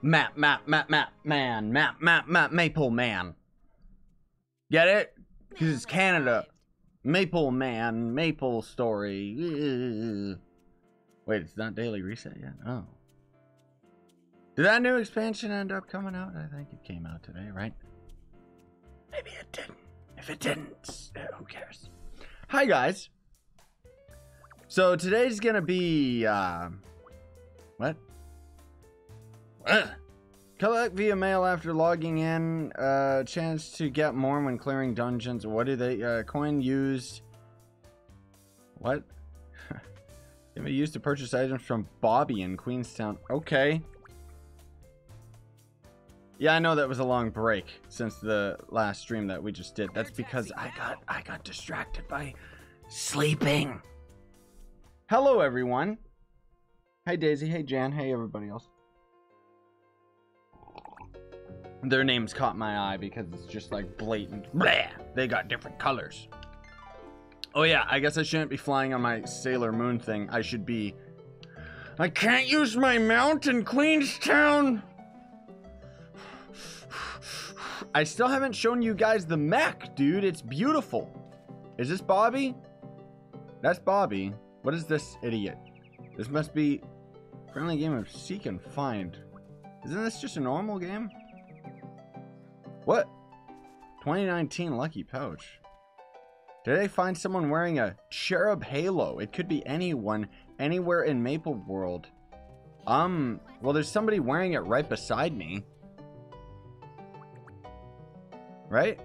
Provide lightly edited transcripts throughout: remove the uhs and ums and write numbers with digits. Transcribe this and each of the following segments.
Maple Man. Get it? Because it's Canada. Maple Man, MapleStory. Wait, it's not daily reset yet? Oh. Did that new expansion end up coming out? I think it came out today, right? Maybe it didn't. If it didn't, who cares? Hi, guys. So today's gonna be, what? Collect via mail after logging in. Chance to get more when clearing dungeons. What do they, coin used? What? Can be used to purchase items from Bobby in Queenstown. Okay. Yeah, I know that was a long break since the last stream that we just did. That's because I got distracted by sleeping. Hello, everyone. Hey, Daisy. Hey, Jan. Hey, everybody else. Their names caught my eye because it's just like blatant. Bleh, they got different colors. Oh yeah, I guess I shouldn't be flying on my Sailor Moon thing. I should be... I can't use my mount in Queenstown. I still haven't shown you guys the mech, dude. It's beautiful. Is this Bobby? That's Bobby. What is this idiot? This must be a friendly game of seek and find. Isn't this just a normal game? What? 2019 lucky pouch. Did I find someone wearing a cherub halo? It could be anyone, anywhere in Maple World. Well, there's somebody wearing it right beside me. Right?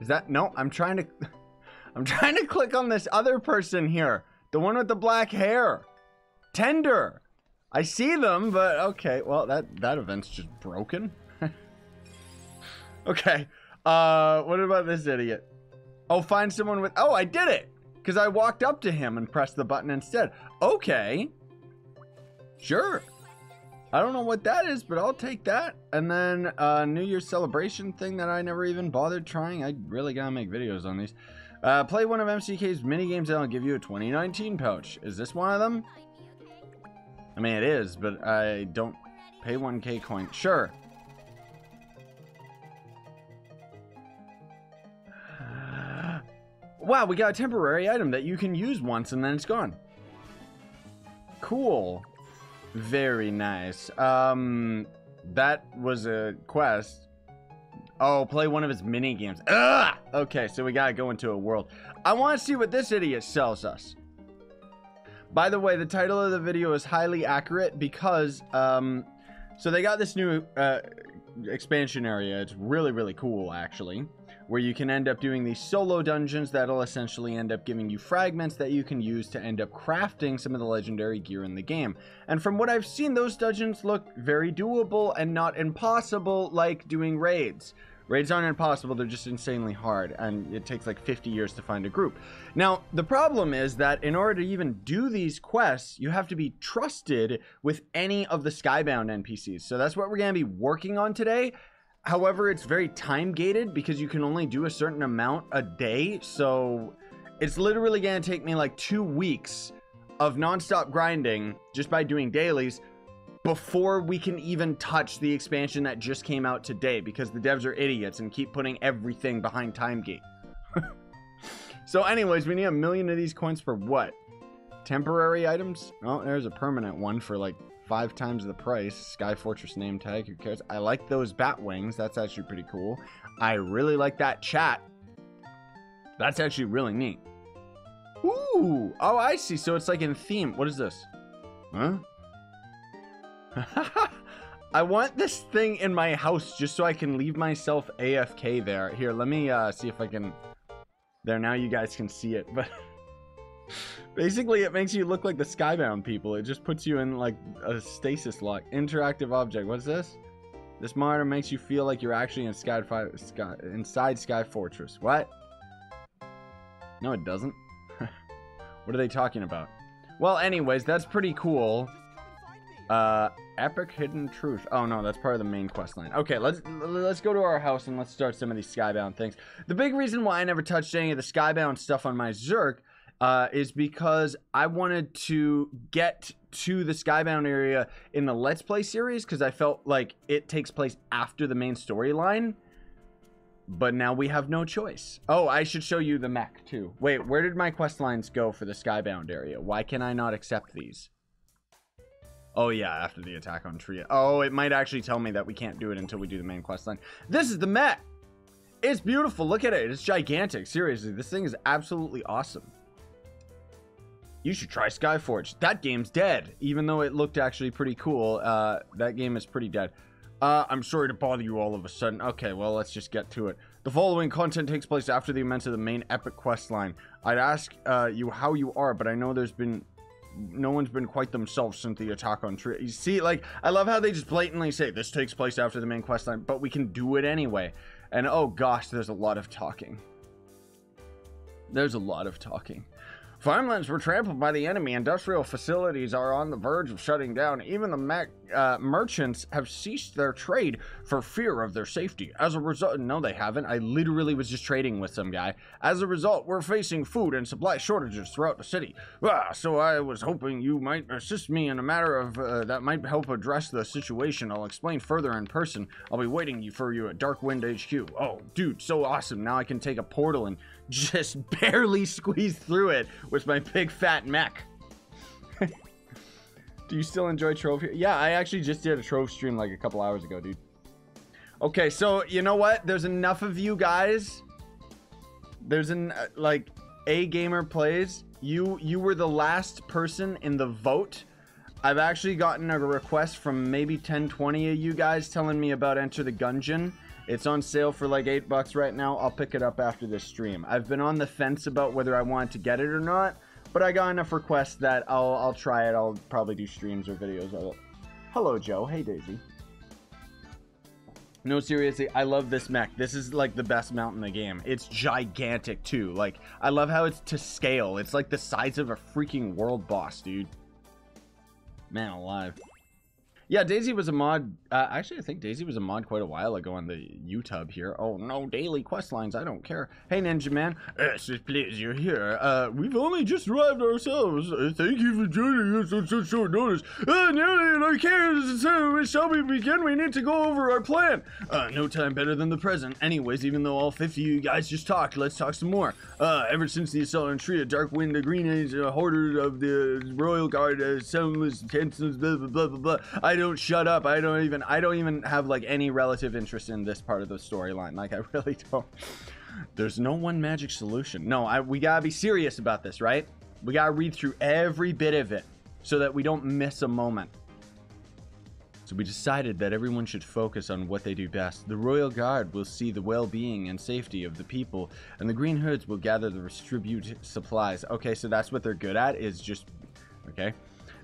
Is that... No, I'm trying to click on this other person here. The one with the black hair. Tender. I see them, but okay. Well, that event's just broken. Okay. What about this idiot? Oh, find someone with... Oh, I did it! Because I walked up to him and pressed the button instead. Okay. Sure. I don't know what that is, but I'll take that. And then New Year's celebration thing that I never even bothered trying. I really gotta make videos on these. Play one of MCK's minigames and I'll give you a 2019 pouch. Is this one of them? I mean, it is, but I don't pay 1K coin. Sure. Wow, we got a temporary item that you can use once and then it's gone. Cool. Very nice. That was a quest. Oh, play one of his mini games. Ugh! Okay, so we gotta go into a world. I want to see what this idiot sells us. By the way, the title of the video is highly accurate because, so they got this new expansion area. It's really, really cool, actually, where you can end up doing these solo dungeons that'll essentially end up giving you fragments that you can use to end up crafting some of the legendary gear in the game. And from what I've seen, those dungeons look very doable and not impossible like doing raids. Raids aren't impossible, they're just insanely hard, and it takes like 50 years to find a group. Now, the problem is that in order to even do these quests, you have to be trusted with any of the Skybound NPCs. So that's what we're going to be working on today. However, it's very time-gated because you can only do a certain amount a day. So it's literally going to take me like 2 weeks of non-stop grinding just by doing dailies before we can even touch the expansion that just came out today, because the devs are idiots and keep putting everything behind TimeGate. So anyways, we need 1 million of these coins for what? Temporary items? Oh, there's a permanent one for like 5 times the price. Sky Fortress name tag, who cares? I like those bat wings. That's actually pretty cool. I really like that chat. That's actually really neat. Ooh, oh, I see. So it's like in theme. What is this? Huh? I want this thing in my house just so I can leave myself AFK there. Here, let me see if I can... There, now you guys can see it, but... Basically, it makes you look like the Skybound people. It just puts you in, like, a stasis lock. Interactive object. What's this? This monitor makes you feel like you're actually in inside Sky Fortress. What? No, it doesn't. What are they talking about? Well, anyways, that's pretty cool. Epic Hidden Truth. Oh no, that's part of the main quest line. Okay, let's go to our house and let's start some of these Skybound things. The big reason why I never touched any of the Skybound stuff on my Zerk is because I wanted to get to the Skybound area in the Let's Play series because I felt like it takes place after the main storyline. But now we have no choice. Oh, I should show you the mech too. Wait, where did my quest lines go for the Skybound area? Why can I not accept these? Oh yeah, after the attack on Tree. Oh, it might actually tell me that we can't do it until we do the main quest line. This is the mech! It's beautiful, look at it. It's gigantic, seriously. This thing is absolutely awesome. You should try Skyforge. That game's dead, even though it looked actually pretty cool. That game is pretty dead. I'm sorry to bother you all of a sudden. Okay, well, let's just get to it. The following content takes place after the events of the main epic quest line. I'd ask you how you are, but I know no one's been quite themselves since the attack on Tree. You see, like, I love how they just blatantly say this takes place after the main quest line, but we can do it anyway. And oh gosh, there's a lot of talking. There's a lot of talking. Farmlands were trampled by the enemy. Industrial facilities are on the verge of shutting down. Even the merchants have ceased their trade for fear of their safety. As a result, no, they haven't. I literally was just trading with some guy. As a result, we're facing food and supply shortages throughout the city. So I was hoping you might assist me in a matter of that might help address the situation. I'll explain further in person. I'll be waiting for you at Darkwind HQ. Oh, dude, so awesome. Now I can take a portal and just barely squeeze through it with my big fat mech. Do you still enjoy Trove? Yeah, I actually just did a Trove stream like a couple hours ago, dude. Okay, so you know what? There's enough of you guys. There's like A Gamer Plays. You were the last person in the vote. I've actually gotten a request from maybe 10, 20 of you guys telling me about Enter the Gungeon. It's on sale for like $8 right now. I'll pick it up after this stream. I've been on the fence about whether I wanted to get it or not, but I got enough requests that I'll try it. I'll probably do streams or videos of it. Hello, Joe. Hey, Daisy. No, seriously, I love this mech. This is like the best mount in the game. It's gigantic too. Like, I love how it's to scale. It's like the size of a freaking world boss, dude. Man alive. Yeah, Daisy was a mod. Actually, I think Daisy was a mod quite a while ago on the YouTube here. Oh, no, daily quest lines. I don't care. Hey, Ninja Man. ScythePlays, you're here. We've only just arrived ourselves. Thank you for joining us on such short notice. Nearly in our cares. Shall we begin? We need to go over our plan. No time better than the present. Anyways, even though all 50 of you guys just talked, let's talk some more. Ever since the assault on Tree, a Darkwind, the Green Age, Hoarder of the Royal Guard, soundless, tensions, blah, blah, blah, blah, blah. I don't shut up. I don't even have like any relative interest in this part of the storyline. Like, I really don't. There's no one magic solution. No, we gotta be serious about this, right? We gotta read through every bit of it so that we don't miss a moment. So we decided that everyone should focus on what they do best. The Royal Guard will see the well-being and safety of the people, and the Green Hoods will gather the distribute supplies. Okay, so that's what they're good at, is just... Okay.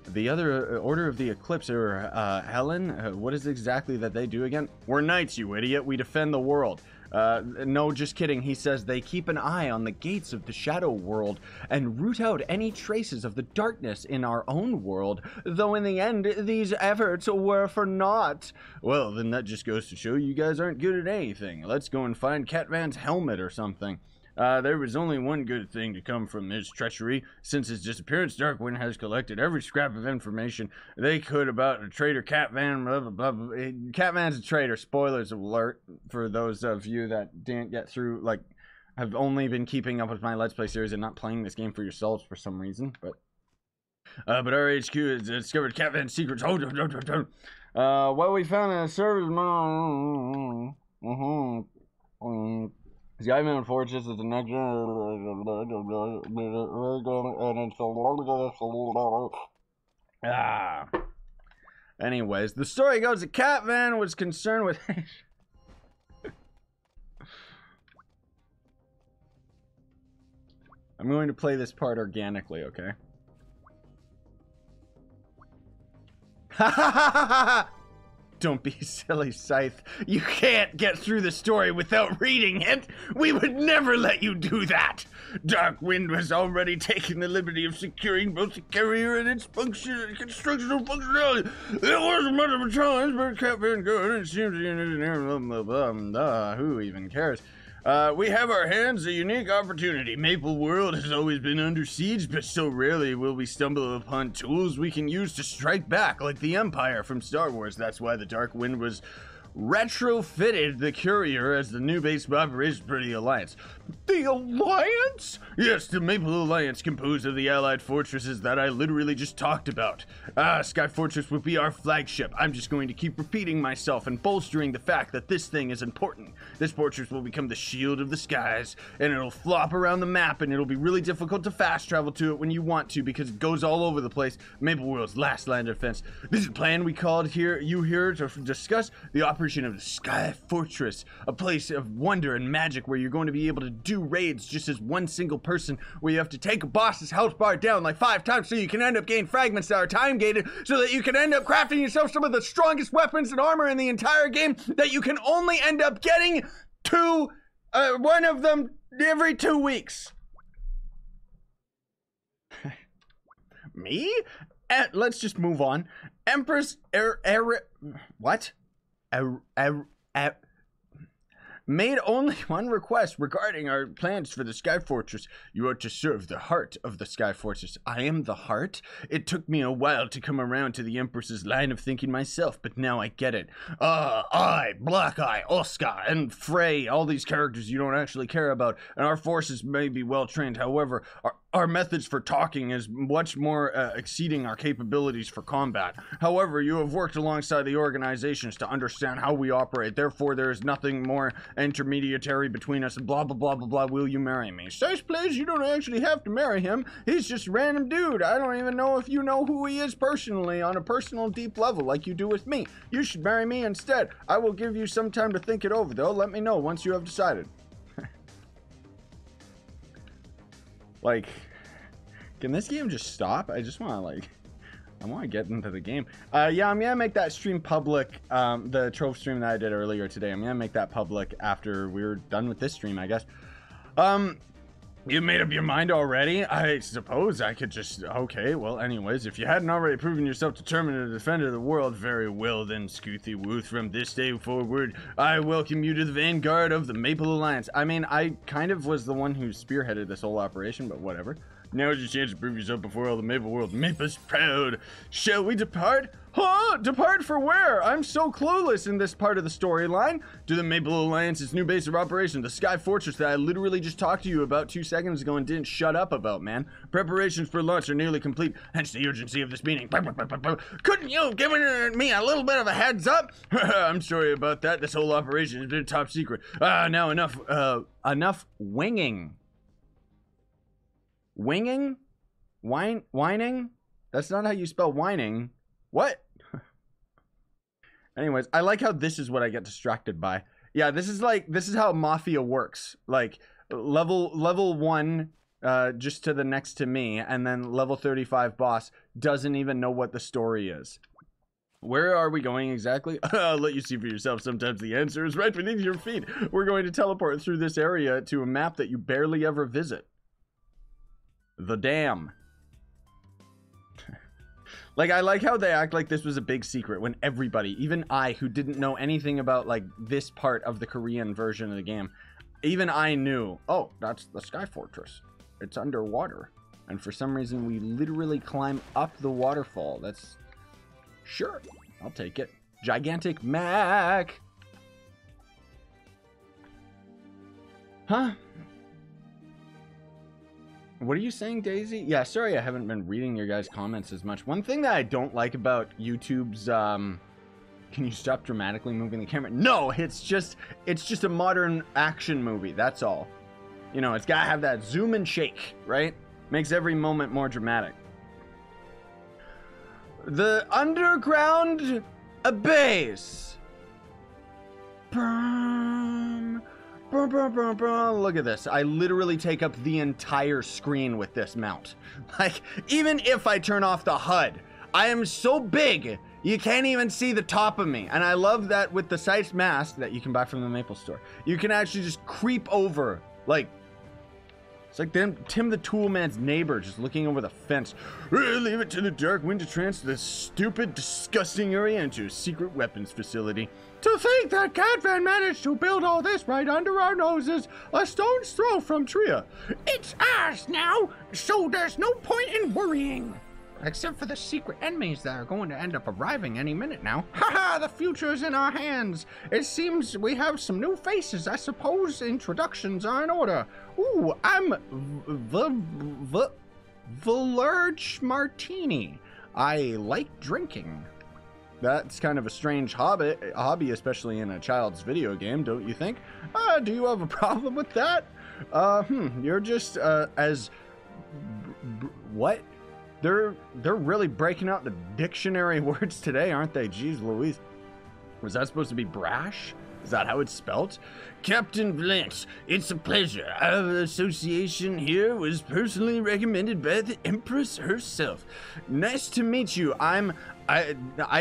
The other Order of the Eclipse, or Helen, what is exactly that they do again? We're knights, you idiot. We defend the world. No, just kidding. He says they keep an eye on the gates of the shadow world and root out any traces of the darkness in our own world, though in the end, these efforts were for naught. Well, then that just goes to show you guys aren't good at anything. Let's go and find Catman's helmet or something. There was only one good thing to come from his treachery. Since his disappearance, Darkwind has collected every scrap of information they could about the traitor Catman, blah, blah, blah, blah. Catman's a traitor. Spoilers alert for those of you that didn't get through, like, have only been keeping up with my Let's Play series and not playing this game for yourselves for some reason, but our HQ has discovered Catman's secrets. Well, we found a service... Skybound Fortress is the next Anyways, the story goes that Catman was concerned with... I'm going to play this part organically, okay? Ha ha ha ha ha! Don't be silly, Scythe. You can't get through the story without reading it. We would never let you do that. Darkwind was already taking the liberty of securing both the carrier and its constructional functionality. It wasn't much of a challenge, but it kept being good. It seems to be an engineer. Who even cares? We have our hands a unique opportunity. Maple World has always been under siege, but so rarely will we stumble upon tools we can use to strike back, like the Empire from Star Wars. That's why the Dark Wind was retrofitted the Courier as the new base of operations for the Alliance. The Alliance? Yes, the Maple Alliance, composed of the allied fortresses that I literally just talked about. Sky Fortress will be our flagship. I'm just going to keep repeating myself and bolstering the fact that this thing is important. This fortress will become the shield of the skies, and it'll flop around the map, and it'll be really difficult to fast travel to it when you want to, because it goes all over the place. Maple World's last line of defense. This is a plan we called you here to discuss the operation of the Sky Fortress, a place of wonder and magic where you're going to be able to do raids just as one single person, where you have to take a boss's health bar down like 5 times so you can end up getting fragments that are time gated, so that you can end up crafting yourself some of the strongest weapons and armor in the entire game, that you can only end up getting one of them every 2 weeks. Me? Let's just move on. Empress what? Made only one request regarding our plans for the Sky Fortress. You are to serve the heart of the Sky Fortress. I am the heart? It took me a while to come around to the Empress's line of thinking myself, but now I get it. I, Black Eye, Oscar, and Frey, all these characters you don't actually care about, and our forces may be well trained. However, our methods for talking is much more exceeding our capabilities for combat. However, you have worked alongside the organizations to understand how we operate. Therefore, there is nothing more intermediary between us, and blah, blah, blah, blah, blah. Will you marry me? ScythePlays, you don't actually have to marry him. He's just a random dude. I don't even know if you know who he is personally on a personal deep level like you do with me. You should marry me instead. I will give you some time to think it over, though. Let me know once you have decided. Like, can this game just stop? I just want to, I want to get into the game. Yeah, I'm going to make that stream public, the trove stream that I did earlier today. I'm going to make that public after we're done with this stream, I guess. You made up your mind already? I suppose I could just... Okay, well, anyways, if you hadn't already proven yourself determined to defend the world, very well then, Scoothy Wooth. From this day forward, I welcome you to the vanguard of the Maple Alliance. I mean, I kind of was the one who spearheaded this whole operation, but whatever. Now is your chance to prove yourself before all the Maple World. Make us proud. Shall we depart? Huh? Depart for where? I'm so clueless in this part of the storyline. To the Maple Alliance's new base of operation, the Sky Fortress that I literally just talked to you about 2 seconds ago and didn't shut up about, man. Preparations for launch are nearly complete, hence the urgency of this meeting. Couldn't you have given me a little bit of a heads up? I'm sorry about that. This whole operation has been top secret. Now enough winging. Winging? Whining? That's not how you spell whining. What? Anyways, I like how this is what I get distracted by. Yeah, this is how Mafia works. Like, level 1, just to the next to me, and then level 35 boss doesn't even know what the story is. Where are we going exactly? I'll let you see for yourself. Sometimes the answer is right beneath your feet. We're going to teleport through this area to a map that you barely ever visit. The dam. Like, I like how they act like this was a big secret when everybody, even I, who didn't know anything about, like, this part of the Korean version of the game, even I knew, oh, that's the Sky Fortress. It's underwater. And for some reason, we literally climb up the waterfall. That's... Sure, I'll take it. Gigantic Mac! Huh? What are you saying, Daisy? Yeah, sorry I haven't been reading your guys' comments as much. One thing that I don't like about YouTube's, can you stop dramatically moving the camera? No, it's just a modern action movie, that's all. You know, it's gotta have that zoom and shake, right? Makes every moment more dramatic. The underground base. Look at this. I literally take up the entire screen with this mount. Like, even if I turn off the HUD, I am so big, you can't even see the top of me. And I love that with the Scythe mask that you can buy from the MapleStory, you can actually just creep over, like, It's like them, Tim the Toolman's neighbor just looking over the fence. Leave it to the dark wind to transfer this stupid, disgusting area into a secret weapons facility. To think that Catvan managed to build all this right under our noses, a stone's throw from Tria. It's ours now, so there's no point in worrying. Except for the secret enemies that are going to end up arriving any minute now. Haha, the future's in our hands. It seems we have some new faces. I suppose introductions are in order. Ooh, I'm Valerge Martini. I like drinking. That's kind of a strange hobby, especially in a child's video game, don't you think? Do you have a problem with that? You're just, what? They're really breaking out the dictionary words today, aren't they? Jeez Louise. Was that supposed to be brash? Is that how it's spelt? Captain Blanche, it's a pleasure. Our association here was personally recommended by the Empress herself. Nice to meet you. I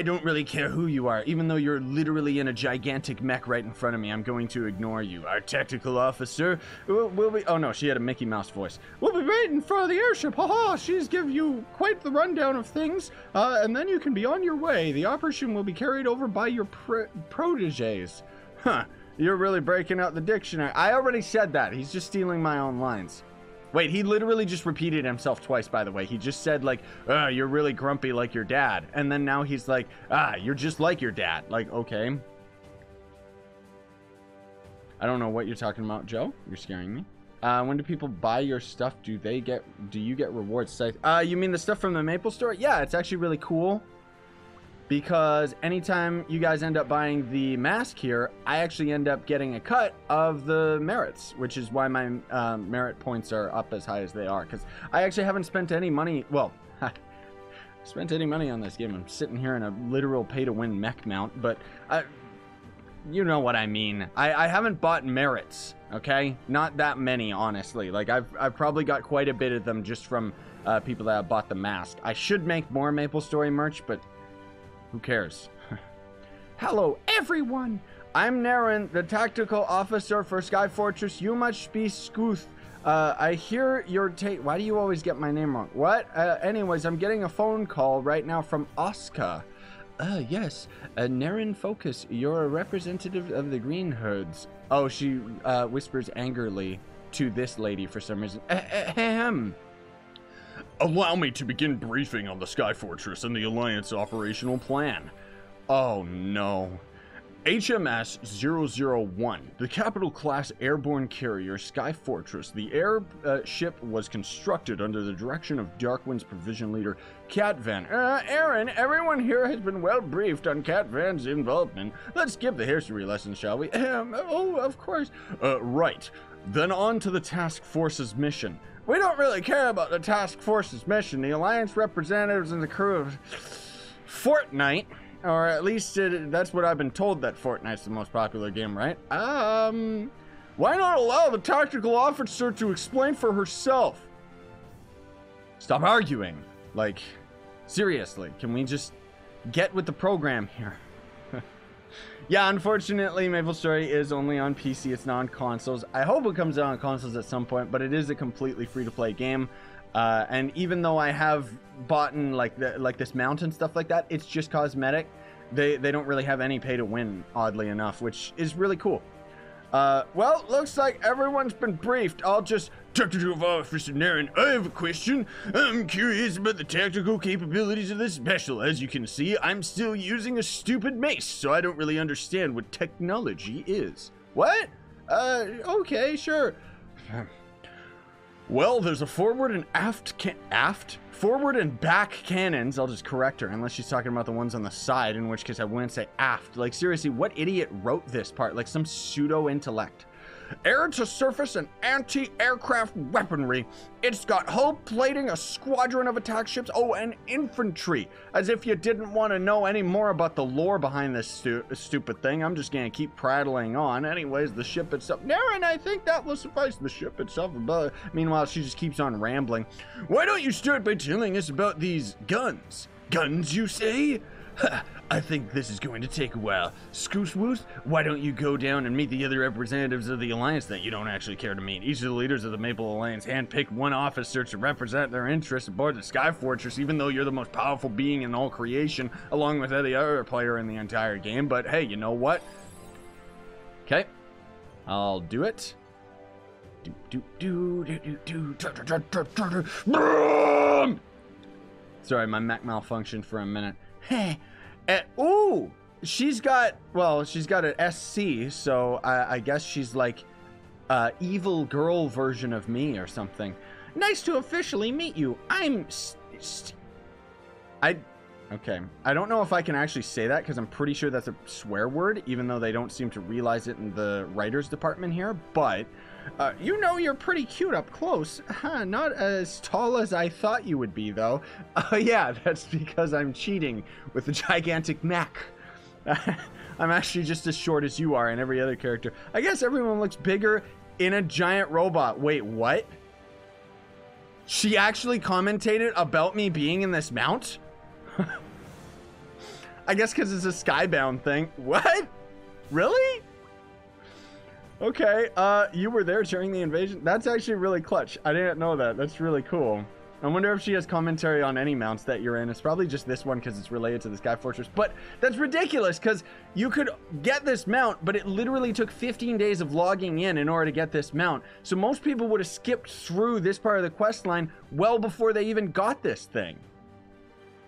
don't really care who you are. Even though you're literally in a gigantic mech right in front of me, I'm going to ignore you. Our tactical officer will be... Oh no, she had a Mickey Mouse voice. We'll be right in front of the airship. Haha, she's give you quite the rundown of things. And then you can be on your way. The operation will be carried over by your proteges. Huh, you're really breaking out the dictionary. I already said that. He's just stealing my own lines. Wait, he literally just repeated himself twice, by the way. He just said, like, you're really grumpy like your dad. And then now he's like, you're just like your dad. Like, okay. I don't know what you're talking about, Joe. You're scaring me. When do people buy your stuff? Do you get rewards? You mean the stuff from the MapleStory? Yeah, it's actually really cool. Because anytime you guys end up buying the mask here, I actually end up getting a cut of the merits, which is why my merit points are up as high as they are. Because I actually haven't spent any money, well, spent any money on this game. I'm sitting here in a literal pay-to-win mech mount, but you know what I mean. I haven't bought merits, okay? Not that many, honestly. Like, I've probably got quite a bit of them just from people that have bought the mask. I should make more MapleStory merch, but... who cares? Hello, everyone! I'm Naren, the tactical officer for Sky Fortress. You must be Scooth. I hear your take. Why do you always get my name wrong? What? Anyways, I'm getting a phone call right now from Oscar. Yes. Naren, focus. You're a representative of the green herds. Oh, she whispers angrily to this lady for some reason. Ahem. Allow me to begin briefing on the Sky Fortress and the Alliance operational plan. Oh no. HMS 001, the capital class airborne carrier Sky Fortress. The airship was constructed under the direction of Darkwind's provision leader, Catvan. Aaron, everyone here has been well briefed on Catvan's involvement. Let's skip the history lesson, shall we? Oh, of course. Right. Then on to the task force's mission. We don't really care about the task force's mission. The Alliance representatives and the crew of Fortnite, or at least that's what I've been told, that Fortnite's the most popular game, right? Why not allow the tactical officer to explain for herself? Stop arguing. Like, seriously, can we just get with the program here? Yeah, unfortunately, MapleStory is only on PC. It's not on consoles. I hope it comes out on consoles at some point, but it is a completely free-to-play game. And even though I have bought like this mount and stuff like that, it's just cosmetic. They don't really have any pay-to-win, oddly enough, which is really cool. Well, looks like everyone's been briefed. I'll just... Tactical Officer Naren, I have a question. I'm curious about the tactical capabilities of this special. As you can see, I'm still using a stupid mace, so I don't really understand what technology is. What? Okay, sure. Well, there's a forward and forward and back cannons. I'll just correct her, unless she's talking about the ones on the side, in which case I wouldn't say aft. Like, seriously, what idiot wrote this part? Like some pseudo-intellect. Air-to-surface and anti-aircraft weaponry. It's got hull plating, a squadron of attack ships, oh, and infantry. As if you didn't want to know any more about the lore behind this stupid thing. I'm just gonna keep prattling on. Anyways, the ship itself. Naren, I think that will suffice. The ship itself. Meanwhile, she just keeps on rambling. Why don't you start by telling us about these guns? Guns, you say? I think this is going to take a while. Scrooswoos, why don't you go down and meet the other representatives of the Alliance that you don't actually care to meet? Each of the leaders of the Maple Alliance handpicked one officer to represent their interests aboard the Sky Fortress, even though you're the most powerful being in all creation, along with any other player in the entire game. But hey, you know what? Okay, I'll do it. Sorry, my Mac malfunctioned for a minute. Ooh, she's got an SC, so I guess she's like evil girl version of me or something. Nice to officially meet you. Okay, I don't know if I can actually say that because I'm pretty sure that's a swear word, even though they don't seem to realize it in the writers department here. But you know, you're pretty cute up close. Not as tall as I thought you would be, though. Yeah, that's because I'm cheating with the gigantic Mac. I'm actually just as short as you are and every other character. I guess everyone looks bigger in a giant robot. Wait, what? She actually commentated about me being in this mount? I guess because it's a Skybound thing. What? Really? Okay, you were there during the invasion? That's actually really clutch. I didn't know that. That's really cool. I wonder if she has commentary on any mounts that you're in. It's probably just this one because it's related to the Sky Fortress. But that's ridiculous because you could get this mount, but it literally took 15 days of logging in order to get this mount. So most people would have skipped through this part of the quest line well before they even got this thing.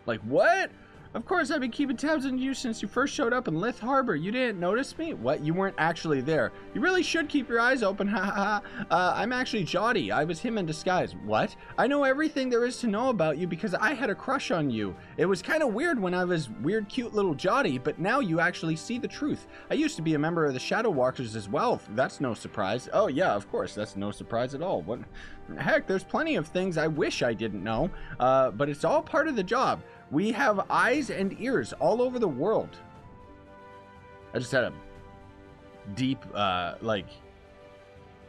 Like, what? Of course, I've been keeping tabs on you since you first showed up in Lith Harbor. You didn't notice me? What? You weren't actually there. You really should keep your eyes open. Ha ha ha. I'm actually Jotty. I was him in disguise. What? I know everything there is to know about you because I had a crush on you. It was kind of weird when I was weird, cute little Jotty, but now you actually see the truth. I used to be a member of the Shadow Walkers as well. That's no surprise. Oh, yeah, of course. That's no surprise at all. What? Heck, there's plenty of things I wish I didn't know, but it's all part of the job. We have eyes and ears all over the world. I just had a deep, like,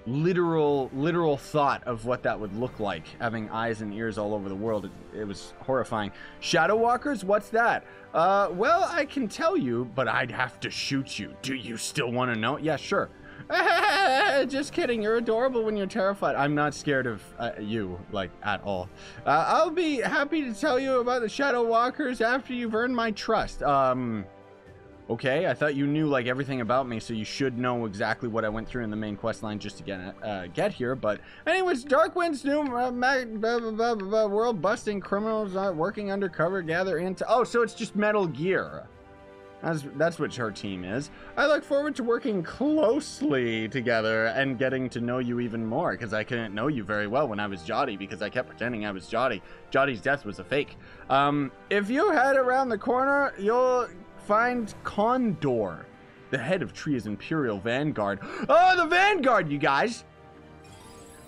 literal thought of what that would look like, having eyes and ears all over the world. It was horrifying. Shadow Walkers? What's that? Well, I can tell you, but I'd have to shoot you. Do you still want to know? Yeah, sure. Just kidding. You're adorable when you're terrified. I'm not scared of you, like, at all. I'll be happy to tell you about the Shadow Walkers after you've earned my trust. Okay, I thought you knew, like, everything about me, so you should know exactly what I went through in the main quest line just to get here. But anyways, Darkwind's new world-busting criminals working undercover gather into... Oh, so it's just Metal Gear. That's what her team is. I look forward to working closely together and getting to know you even more, because I couldn't know you very well when I was Jotty, because I kept pretending I was Jotty. Jotty's death was a fake. If you head around the corner, you'll find Condor, the head of Tria's Imperial Vanguard. Oh, the Vanguard, you guys!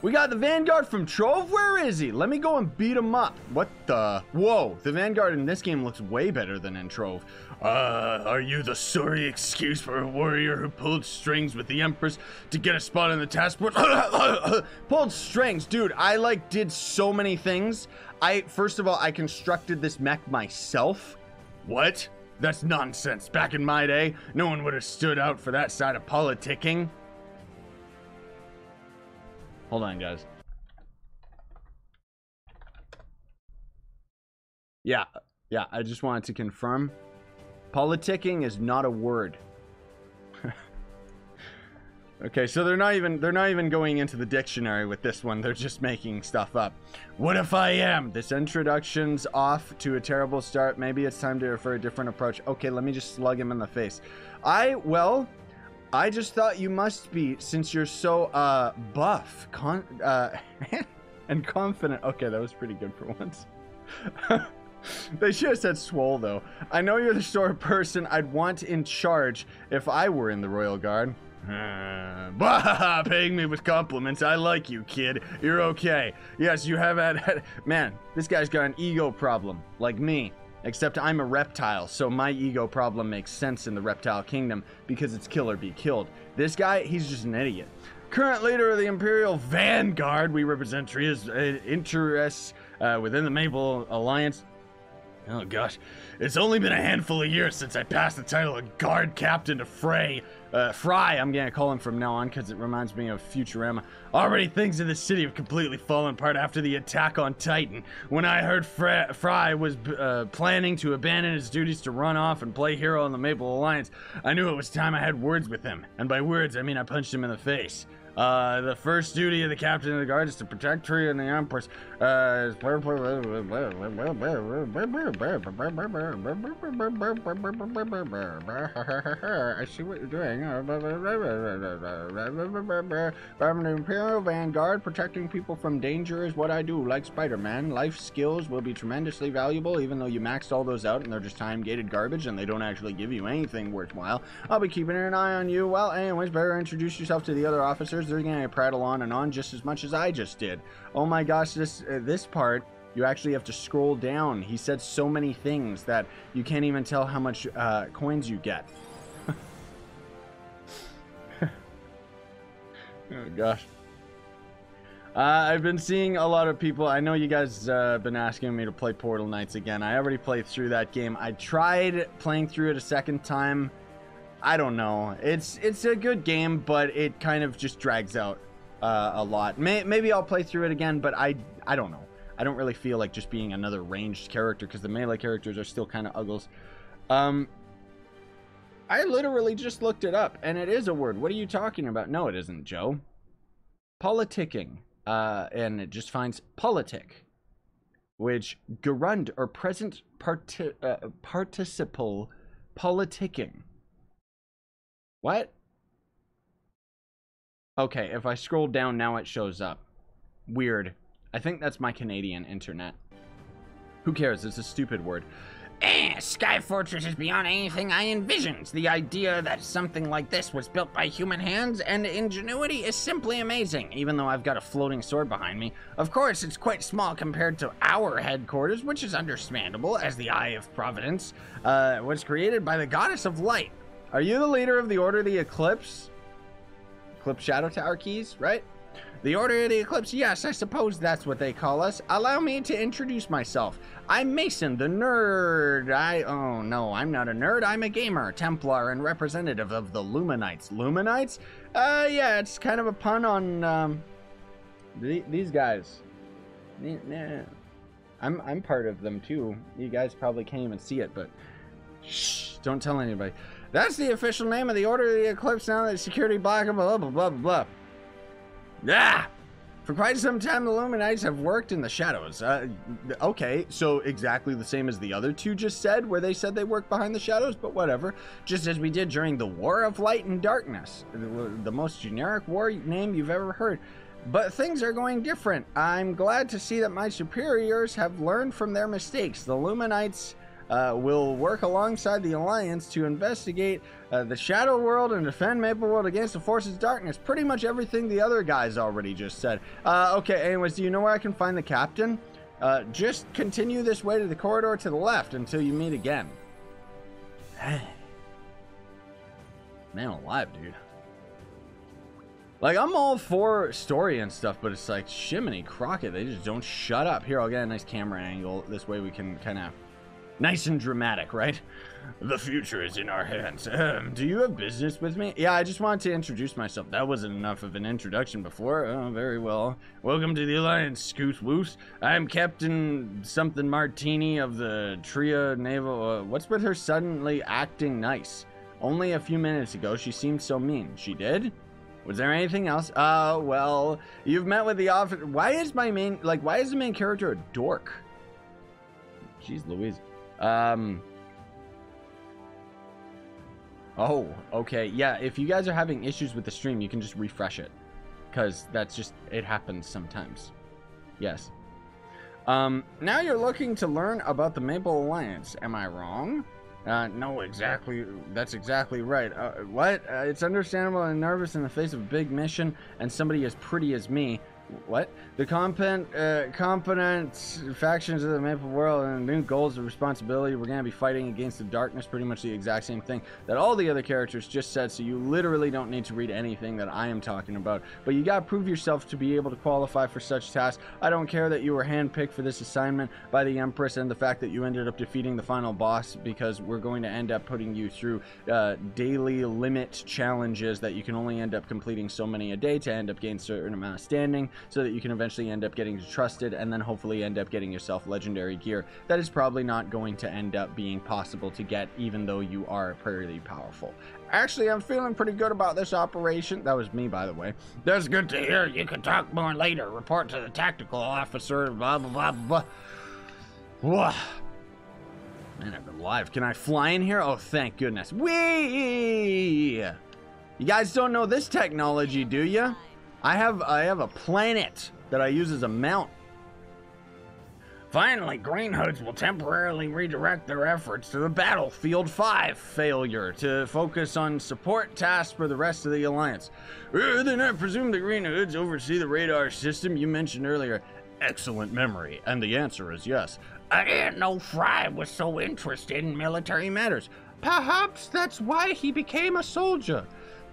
We got the Vanguard from Trove? Where is he? Let me go and beat him up. What the? Whoa, the Vanguard in this game looks way better than in Trove. Are you the sorry excuse for a warrior who pulled strings with the Empress to get a spot in the task force? Pulled strings? Dude, I, like, did so many things. First of all, I constructed this mech myself. What? That's nonsense. Back in my day, no one would have stood out for that side of politicking. Hold on, guys. Yeah, I just wanted to confirm. Politicking is not a word. Okay, so they're not even going into the dictionary with this one. They're just making stuff up. What if I am? This introduction's off to a terrible start. Maybe it's time to refer a different approach. Okay, let me just slug him in the face. I just thought you must be, since you're so, buff, and confident. Okay, that was pretty good for once. They should have said swole, though. I know you're the sort of person I'd want in charge if I were in the Royal Guard. Bah, paying me with compliments. I like you, kid. You're okay. Yes, you have had... Man, this guy's got an ego problem, like me. Except I'm a reptile, so my ego problem makes sense in the reptile kingdom because it's kill or be killed. This guy, he's just an idiot. Current leader of the Imperial Vanguard, we represent Tria's interests within the Maple Alliance. Oh gosh, it's only been a handful of years since I passed the title of guard captain to Fry. I'm gonna call him from now on because it reminds me of Futurama. Already things in the city have completely fallen apart after the attack on Titan. When I heard Fry was planning to abandon his duties to run off and play hero in the Maple Alliance, I knew it was time I had words with him. And by words, I mean I punched him in the face. The first duty of the captain of the guard is to protect Tree and the Empress. I see what you're doing. I'm an Imperial Vanguard. Protecting people from danger is what I do. Like Spider-Man, life skills will be tremendously valuable, even though you maxed all those out and they're just time-gated garbage and they don't actually give you anything worthwhile. I'll be keeping an eye on you. Well, anyways, better introduce yourself to the other officers. They're gonna prattle on and on just as much as I just did. Oh my gosh, this part you actually have to scroll down. He said so many things that you can't even tell how much coins you get. Oh gosh. I've been seeing a lot of people. I know you guys have been asking me to play Portal Knights again. I already played through that game. I tried playing through it a second time. I don't know. It's a good game, but it kind of just drags out a lot. Maybe I'll play through it again, but I don't know. I don't really feel like just being another ranged character because the melee characters are still kind of uggles. I literally just looked it up, and it is a word. What are you talking about? No, it isn't, Joe. Politicking. And it just finds politic, which gerund or present participle politicking. What? Okay, if I scroll down now it shows up. Weird. I think that's my Canadian internet. Who cares? It's a stupid word. Sky Fortress is beyond anything I envisioned. The idea that something like this was built by human hands and ingenuity is simply amazing, even though I've got a floating sword behind me. Of course, it's quite small compared to our headquarters, which is understandable, as the Eye of Providence was created by the Goddess of Light. Are you the leader of the Order of the Eclipse? Eclipse Shadow Tower keys, right? The Order of the Eclipse, yes, I suppose that's what they call us. Allow me to introduce myself. I'm Mason, the nerd. Oh no, I'm not a nerd, I'm a gamer, Templar, and representative of the Luminites. Luminites? Yeah, it's kind of a pun on, these guys. I'm part of them too. You guys probably can't even see it, but shh, don't tell anybody. That's the official name of the Order of the Eclipse now that security block, blah, blah, blah, blah, blah. Ah! For quite some time, the Luminites have worked in the shadows. Okay, so exactly the same as the other two just said, where they said they work behind the shadows, but whatever. Just as we did during the War of Light and Darkness. The most generic war name you've ever heard. But things are going different. I'm glad to see that my superiors have learned from their mistakes. The Luminites will work alongside the Alliance to investigate the Shadow World and defend Maple World against the forces of darkness. Pretty much everything the other guys already just said. Okay, anyways, do you know where I can find the captain? Just continue this way to the corridor to the left until you meet again. Man alive, dude. Like, I'm all for story and stuff, but it's like, Shiminy Crockett, they just don't shut up. Here, I'll get a nice camera angle. This way we can kind of... Nice and dramatic, right? The future is in our hands. Do you have business with me? Yeah, I just wanted to introduce myself. That wasn't enough of an introduction before. Oh, very well. Welcome to the Alliance, Scoot Woos. I'm Captain something Martini of the Tria Naval. What's with her suddenly acting nice? Only a few minutes ago, she seemed so mean. She did? Was there anything else? Well, you've met with the officer. Why is the main character a dork? Jeez Louise. Oh, okay. Yeah, if you guys are having issues with the stream, you can just refresh it. Because that's just, it happens sometimes. Yes. Now you're looking to learn about the Maple Alliance. Am I wrong? No, exactly. That's exactly right. What? It's understandable and nervous in the face of a big mission and somebody as pretty as me. What? The competent factions of the Maple world and new goals of responsibility. We're going to be fighting against the darkness. Pretty much the exact same thing that all the other characters just said. So you literally don't need to read anything that I am talking about. But you got to prove yourself to be able to qualify for such tasks. I don't care that you were handpicked for this assignment by the Empress and the fact that you ended up defeating the final boss, because we're going to end up putting you through daily limit challenges that you can only end up completing so many a day to end up gaining a certain amount of standing, so that you can eventually end up getting trusted and then hopefully end up getting yourself legendary gear that is probably not going to end up being possible to get, even though you are pretty powerful. Actually, I'm feeling pretty good about this operation. That was me, by the way. That's good to hear. You can talk more later. Report to the tactical officer. Blah, blah, blah, blah. Whoa. Man, I'm alive. Can I fly in here? Oh, thank goodness. Whee! You guys don't know this technology, do you? I have a planet that I use as a mount. Finally, Green Hoods will temporarily redirect their efforts to the Battlefield 5 failure to focus on support tasks for the rest of the Alliance. Then I presume the Green Hoods oversee the radar system you mentioned earlier. Excellent memory, and the answer is yes. I didn't know Fry was so interested in military matters. Perhaps that's why he became a soldier.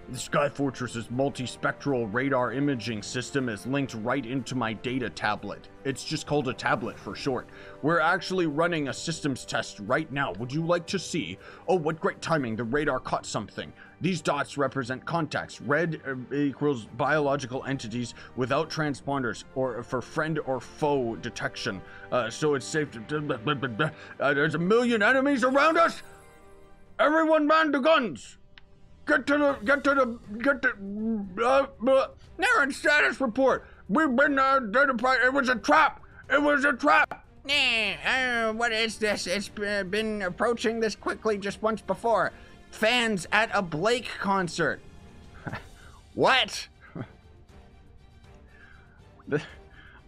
The Sky Fortress's multispectral radar imaging system is linked right into my data tablet. It's just called a tablet for short. We're actually running a systems test right now. Would you like to see? Oh, what great timing. The radar caught something. These dots represent contacts. Red equals biological entities without transponders or for friend or foe detection. So it's safe to... there's a million enemies around us! Everyone man the guns! Naren status report. We've been identified. It was a trap. It was a trap. What is this? It's been approaching this quickly just once before. Fans at a Blake concert. What?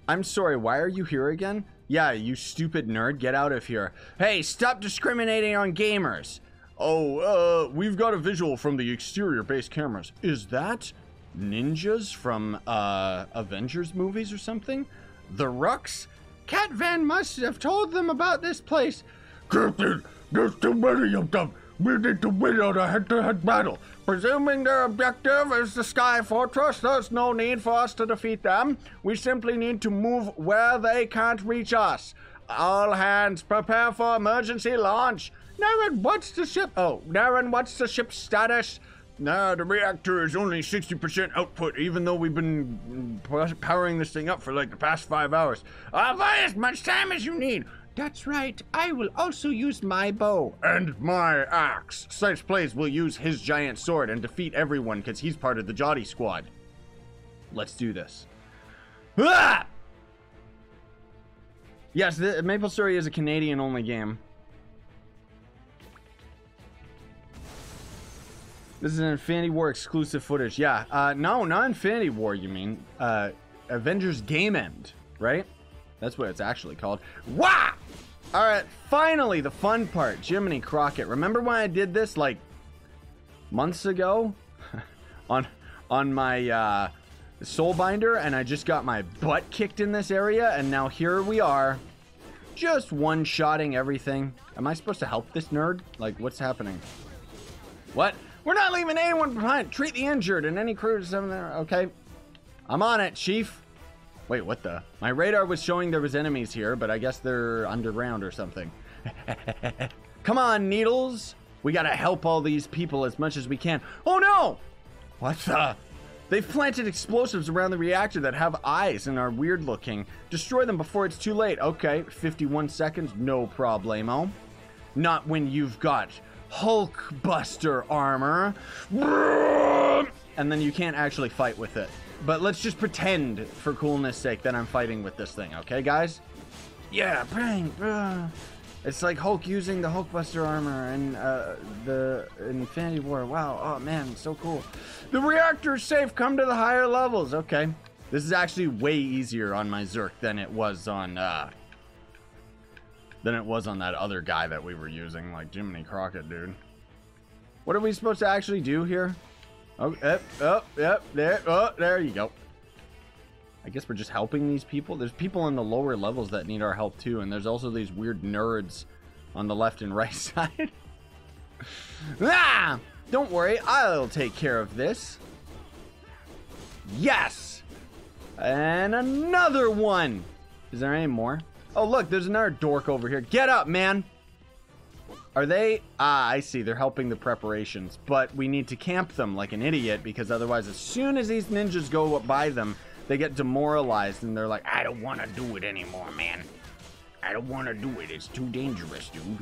I'm sorry, why are you here again? Yeah, you stupid nerd, get out of here. Hey, stop discriminating on gamers. Oh, we've got a visual from the exterior base cameras. Is that ninjas from, Avengers movies or something? The Rooks? Cat Van must have told them about this place. Captain, there's too many of them. We need to win out a head-to-head battle. Presuming their objective is the Sky Fortress, there's no need for us to defeat them. We simply need to move where they can't reach us. All hands, prepare for emergency launch. Naren, what's the ship? Oh, Naren, what's the ship's status? Nah, the reactor is only 60% output, even though we've been powering this thing up for like the past 5 hours. I'll buy as much time as you need. That's right. I will also use my bow. And my axe. ScythePlays will use his giant sword and defeat everyone because he's part of the Jotty squad. Let's do this. Ah! Yes, the MapleStory is a Canadian-only game. This is an Infinity War exclusive footage. Yeah, no, not Infinity War, you mean. Avengers Game End, right? That's what it's actually called. Wah! Alright, finally, the fun part. Jiminy Crockett. Remember when I did this, like, months ago? on my, Soulbinder, and I just got my butt kicked in this area, and now here we are. Just one-shotting everything. Am I supposed to help this nerd? Like, what's happening? What? We're not leaving anyone behind. Treat the injured and any crew to there. Okay. I'm on it, Chief. Wait, what the? My radar was showing there was enemies here, but I guess they're underground or something. Come on, Needles. We gotta help all these people as much as we can. Oh no! What the? They've planted explosives around the reactor that have eyes and are weird looking. Destroy them before it's too late. Okay, 51 seconds, no problemo. Not when you've got Hulkbuster armor. And then you can't actually fight with it. But let's just pretend, for coolness sake, that I'm fighting with this thing, okay, guys? Yeah, bang. It's like Hulk using the Hulkbuster armor and the Infinity War. Wow, oh man, so cool. The reactor's safe, come to the higher levels. Okay. This is actually way easier on my Zerk than it was on that other guy that we were using, like Jiminy Crockett, dude. What are we supposed to actually do here? Oh, yep, there you go. I guess we're just helping these people. There's people in the lower levels that need our help too, and there's also these weird nerds on the left and right side. Ah! Don't worry, I'll take care of this. Yes! And another one! Is there any more? Oh, look, there's another dork over here. Get up, man! Are they? Ah, I see. They're helping the preparations. But we need to camp them like an idiot, because otherwise, as soon as these ninjas go by them, they get demoralized, and they're like, I don't want to do it anymore, man. I don't want to do it. It's too dangerous, dude.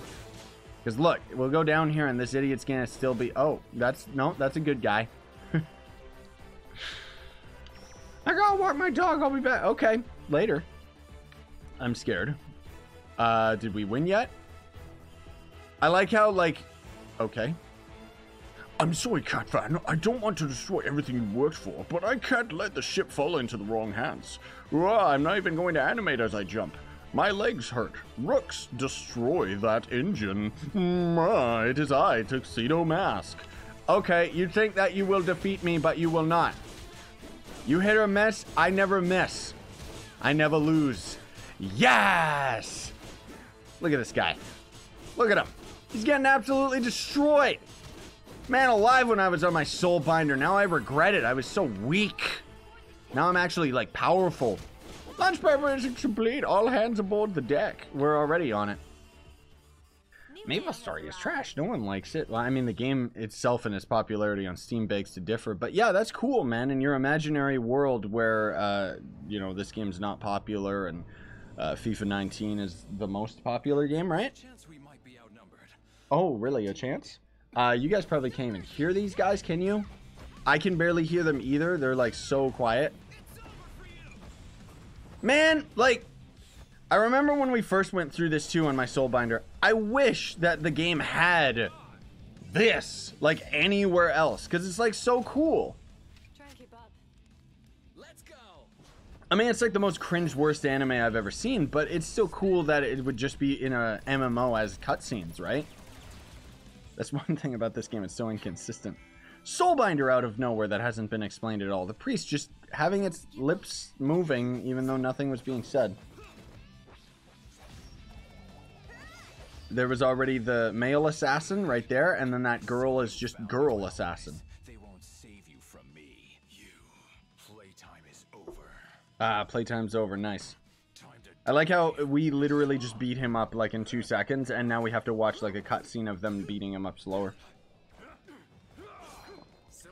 Because look, we'll go down here, and this idiot's gonna still be... Oh, that's a good guy. I gotta walk my dog. I'll be back. Okay, later. I'm scared. Did we win yet? I like how, like... Okay. I'm sorry, Cat Fan. I don't want to destroy everything you worked for, but I can't let the ship fall into the wrong hands. I'm not even going to animate as I jump. My legs hurt. Rooks, destroy that engine. It is I, Tuxedo Mask. Okay, you think that you will defeat me, but you will not. You hit or miss, I never miss. I never lose. Yes! Look at this guy. Look at him. He's getting absolutely destroyed. Man alive, when I was on my soul binder. Now I regret it. I was so weak. Now I'm actually, like, powerful. Lunch preparation complete. All hands aboard the deck. We're already on it. MapleStory is trash. No one likes it. Well, I mean, the game itself and its popularity on Steam begs to differ. But yeah, that's cool, man. In your imaginary world where, you know, this game's not popular and FIFA 19 is the most popular game, right? Oh, really? A chance? You guys probably can't even hear these guys, can you? I can barely hear them either. They're, like, so quiet. Man, like, I remember when we first went through this too on my soul binder. I wish that the game had this, like, anywhere else, because it's, like, so cool. Try and keep up. Let's go. I mean, it's like the most cringe worst anime I've ever seen, but it's still cool that it would just be in a MMO as cutscenes, right? That's one thing about this game, it's so inconsistent. Soulbinder out of nowhere that hasn't been explained at all. The priest just having its lips moving even though nothing was being said. There was already the male assassin right there, and then that girl is just girl assassin. They won't save you from me. Playtime is over. Ah, playtime's over. Nice. I like how we literally just beat him up like in 2 seconds, and now we have to watch like a cutscene of them beating him up slower.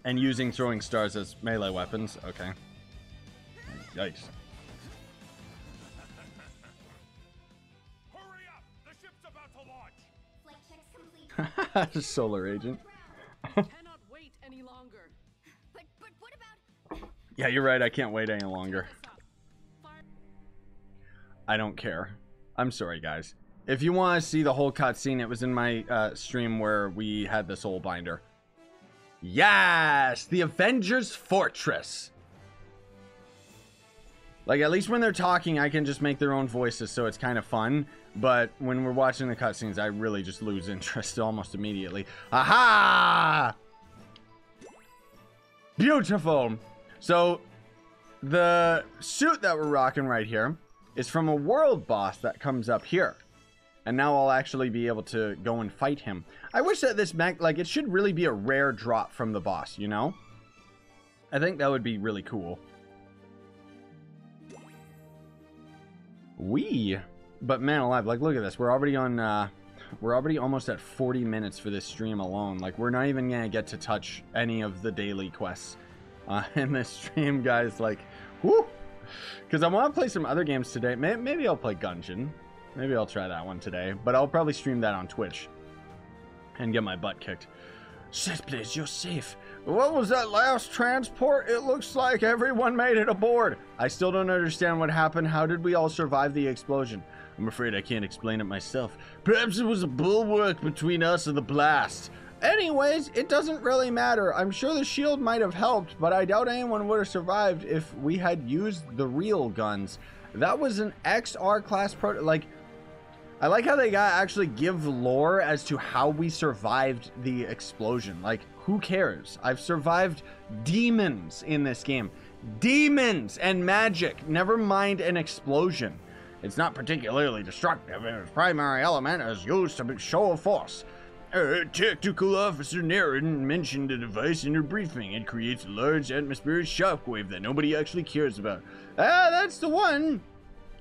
And using throwing stars as melee weapons. Okay. Yikes. Hurry up! The ship's about to launch. Flight checks complete. Solar agent. Cannot wait any longer. But what about... Yeah, you're right. I can't wait any longer. I don't care. I'm sorry, guys. If you want to see the whole cutscene, it was in my stream where we had the soul binder. Yes! The Avengers Fortress! Like, at least when they're talking, I can just make their own voices, so it's kind of fun. But when we're watching the cutscenes, I really just lose interest almost immediately. Aha! Beautiful! So, the suit that we're rocking right here is from a world boss that comes up here. And now I'll actually be able to go and fight him. I wish that this mech, like, it should really be a rare drop from the boss, you know? I think that would be really cool. But man alive, like, look at this. We're already on, we're already almost at 40 minutes for this stream alone. Like, we're not even gonna get to touch any of the daily quests in this stream, guys. Like, whoo! Because I want to play some other games today. Maybe I'll play Gungeon. Maybe I'll try that one today. But I'll probably stream that on Twitch. And get my butt kicked. ScythePlays, you're safe. What was that last transport? It looks like everyone made it aboard. I still don't understand what happened. How did we all survive the explosion? I'm afraid I can't explain it myself. Perhaps it was a bulwark between us and the blast. Anyways, it doesn't really matter. I'm sure the shield might have helped, but I doubt anyone would have survived if we had used the real guns. That was an XR class like, I like how they actually give lore as to how we survived the explosion. Like, who cares? I've survived demons in this game. Demons and magic, never mind an explosion. It's not particularly destructive, and its primary element is used to show force. Tactical Officer Naren mentioned the device in her briefing. It creates a large atmospheric shockwave that nobody actually cares about. That's the one.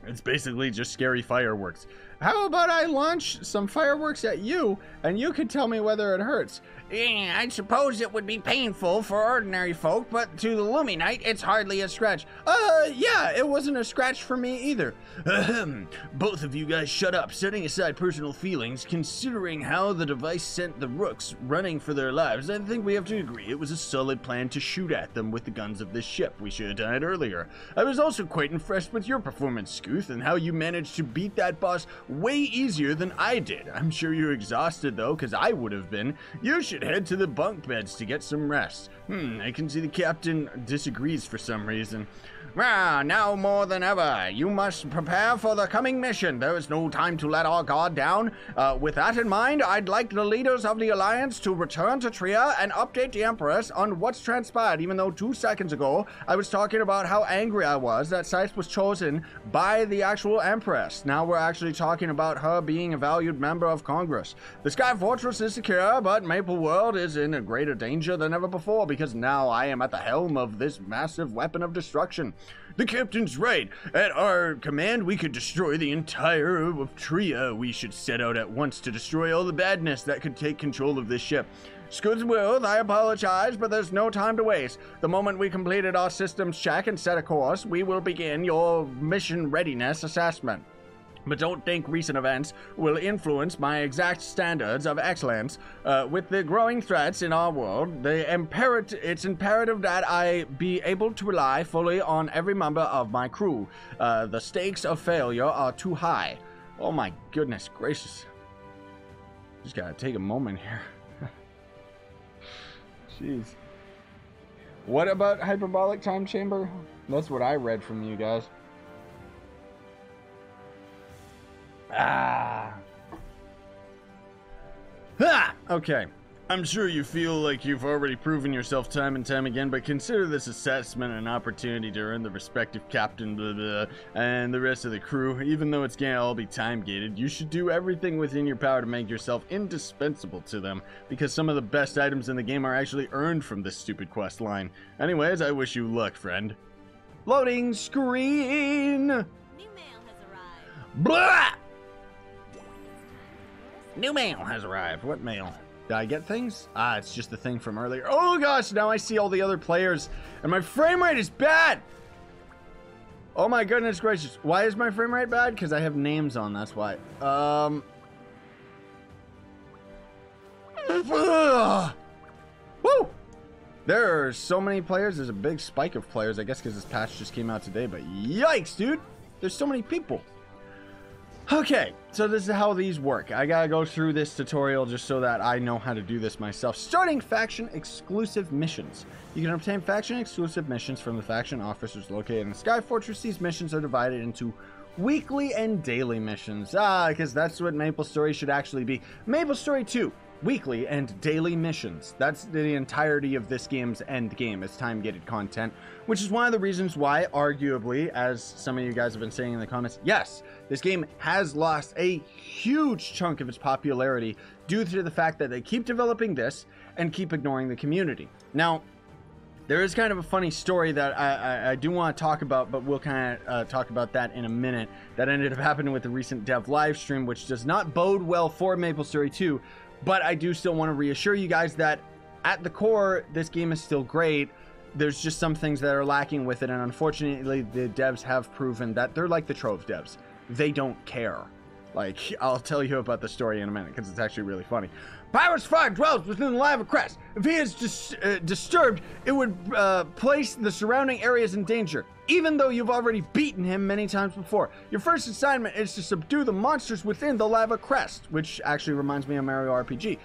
It's basically just scary fireworks. How about I launch some fireworks at you, and you can tell me whether it hurts? I suppose it would be painful for ordinary folk, but to the Luminite, it's hardly a scratch. Yeah, it wasn't a scratch for me either. Both of you guys shut up, setting aside personal feelings. Considering how the device sent the rooks running for their lives, I think we have to agree it was a solid plan to shoot at them with the guns of this ship. We should have done it earlier. I was also quite impressed with your performance, Scooth, and how you managed to beat that boss way easier than I did. I'm sure you're exhausted though, because I would have been. You should head to the bunk beds to get some rest. I can see the captain disagrees for some reason. Now more than ever, you must prepare for the coming mission. There is no time to let our guard down. With that in mind, I'd like the leaders of the Alliance to return to Tria and update the Empress on what's transpired, even though 2 seconds ago, I was talking about how angry I was that Scythe was chosen by the actual Empress. Now we're actually talking about her being a valued member of Congress. The Sky Fortress is secure, but Maple World is in a greater danger than ever before, because now I am at the helm of this massive weapon of destruction. The captain's right. At our command, we could destroy the entire of Tria. We should set out at once to destroy all the badness that could take control of this ship. Scootsworth, I apologize, but there's no time to waste. The moment we completed our systems check and set a course, we will begin your mission readiness assessment. But don't think recent events will influence my exact standards of excellence. With the growing threats in our world, it's imperative that I be able to rely fully on every member of my crew. The stakes of failure are too high. Oh my goodness gracious. Just gotta take a moment here. Jeez. What about hyperbolic time chamber? That's what I read from you guys. Okay. I'm sure you feel like you've already proven yourself time and time again, but consider this assessment an opportunity to earn the respective captain, blah, blah, and the rest of the crew. Even though it's gonna all be time-gated, you should do everything within your power to make yourself indispensable to them, because some of the best items in the game are actually earned from this stupid quest line. Anyways, I wish you luck, friend. Loading screen! New mail has arrived. Blah! New mail has arrived. What mail? Did I get things? It's just the thing from earlier. Oh gosh, now I see all the other players, and my frame rate is bad! Oh my goodness gracious. Why is my frame rate bad? Because I have names on, that's why. Woo! There are so many players. There's a big spike of players, I guess because this patch just came out today, but yikes, dude! There's so many people. Okay, so this is how these work. I gotta go through this tutorial just so that I know how to do this myself. Starting faction exclusive missions. You can obtain faction exclusive missions from the faction officers located in the Sky Fortress. These missions are divided into weekly and daily missions. Because that's what MapleStory should actually be. MapleStory 2. Weekly and daily missions. That's the entirety of this game's end game. It's time-gated content, which is one of the reasons why, arguably, as some of you guys have been saying in the comments, yes, this game has lost a huge chunk of its popularity due to the fact that they keep developing this and keep ignoring the community. Now, there is kind of a funny story that I do want to talk about, but we'll kind of talk about that in a minute. That ended up happening with the recent dev live stream, which does not bode well for MapleStory 2. But I do still want to reassure you guys that at the core, this game is still great. There's just some things that are lacking with it, and unfortunately, the devs have proven that they're like the Trove devs. They don't care. Like, I'll tell you about the story in a minute, because it's actually really funny. Pyrus Fire dwells within the lava crest. If he is disturbed, it would place the surrounding areas in danger, even though you've already beaten him many times before. Your first assignment is to subdue the monsters within the lava crest, which actually reminds me of Mario RPG.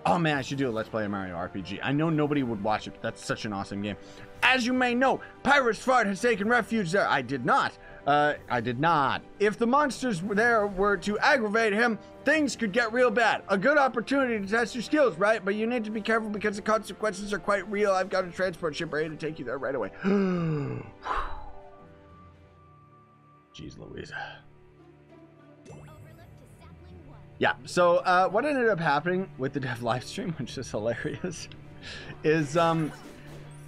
Oh man, I should do a Let's Play of Mario RPG. I know nobody would watch it, but that's such an awesome game. As you may know, Pyrus Fart has taken refuge there. I did not. I did not. If the monsters were to aggravate him, things could get real bad. A good opportunity to test your skills, right? But you need to be careful because the consequences are quite real. I've got a transport ship ready to take you there right away. Jeez Louise. Yeah, so what ended up happening with the dev live stream, which is hilarious, is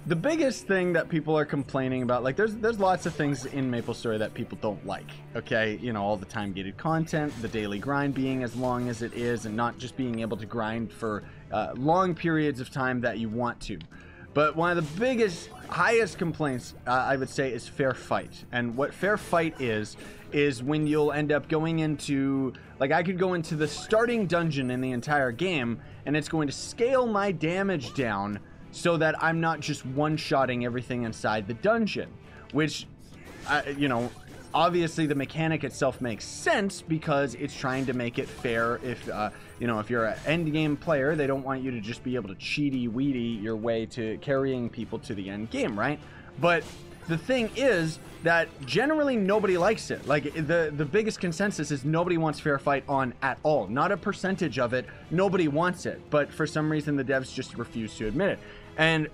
the biggest thing that people are complaining about, like there's lots of things in MapleStory that people don't like, okay? You know, all the time gated content, the daily grind being as long as it is, and not just being able to grind for long periods of time that you want to. But one of the biggest, highest complaints, I would say, is fair fight. And what fair fight is when you'll end up going into, like I could go into the starting dungeon in the entire game, and it's going to scale my damage down so that I'm not just one-shotting everything inside the dungeon, which, you know, obviously the mechanic itself makes sense because it's trying to make it fair. If, you know, if you're an end game player, they don't want you to just be able to cheaty-weedy your way to carrying people to the end game, right? But the thing is that generally nobody likes it. Like the biggest consensus is nobody wants fair fight on at all. Not a percentage of it. Nobody wants it. But for some reason the devs just refuse to admit it. And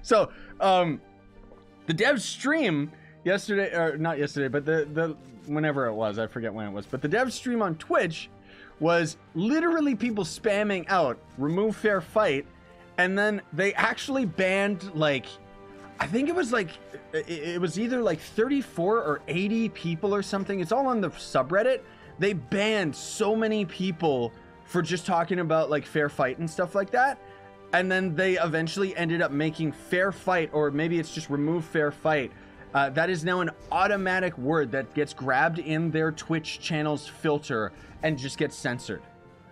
so the devs stream yesterday, or not yesterday, but the whenever it was, I forget when it was, but the devs stream on Twitch was literally people spamming out remove fair fight, and then they actually banned, like, I think it was like, it was either like 34 or 80 people or something. It's all on the subreddit. They banned so many people for just talking about like fair fight and stuff like that. And then they eventually ended up making fair fight, or maybe it's just remove fair fight. That is now an automatic word that gets grabbed in their Twitch channel's filter and just gets censored.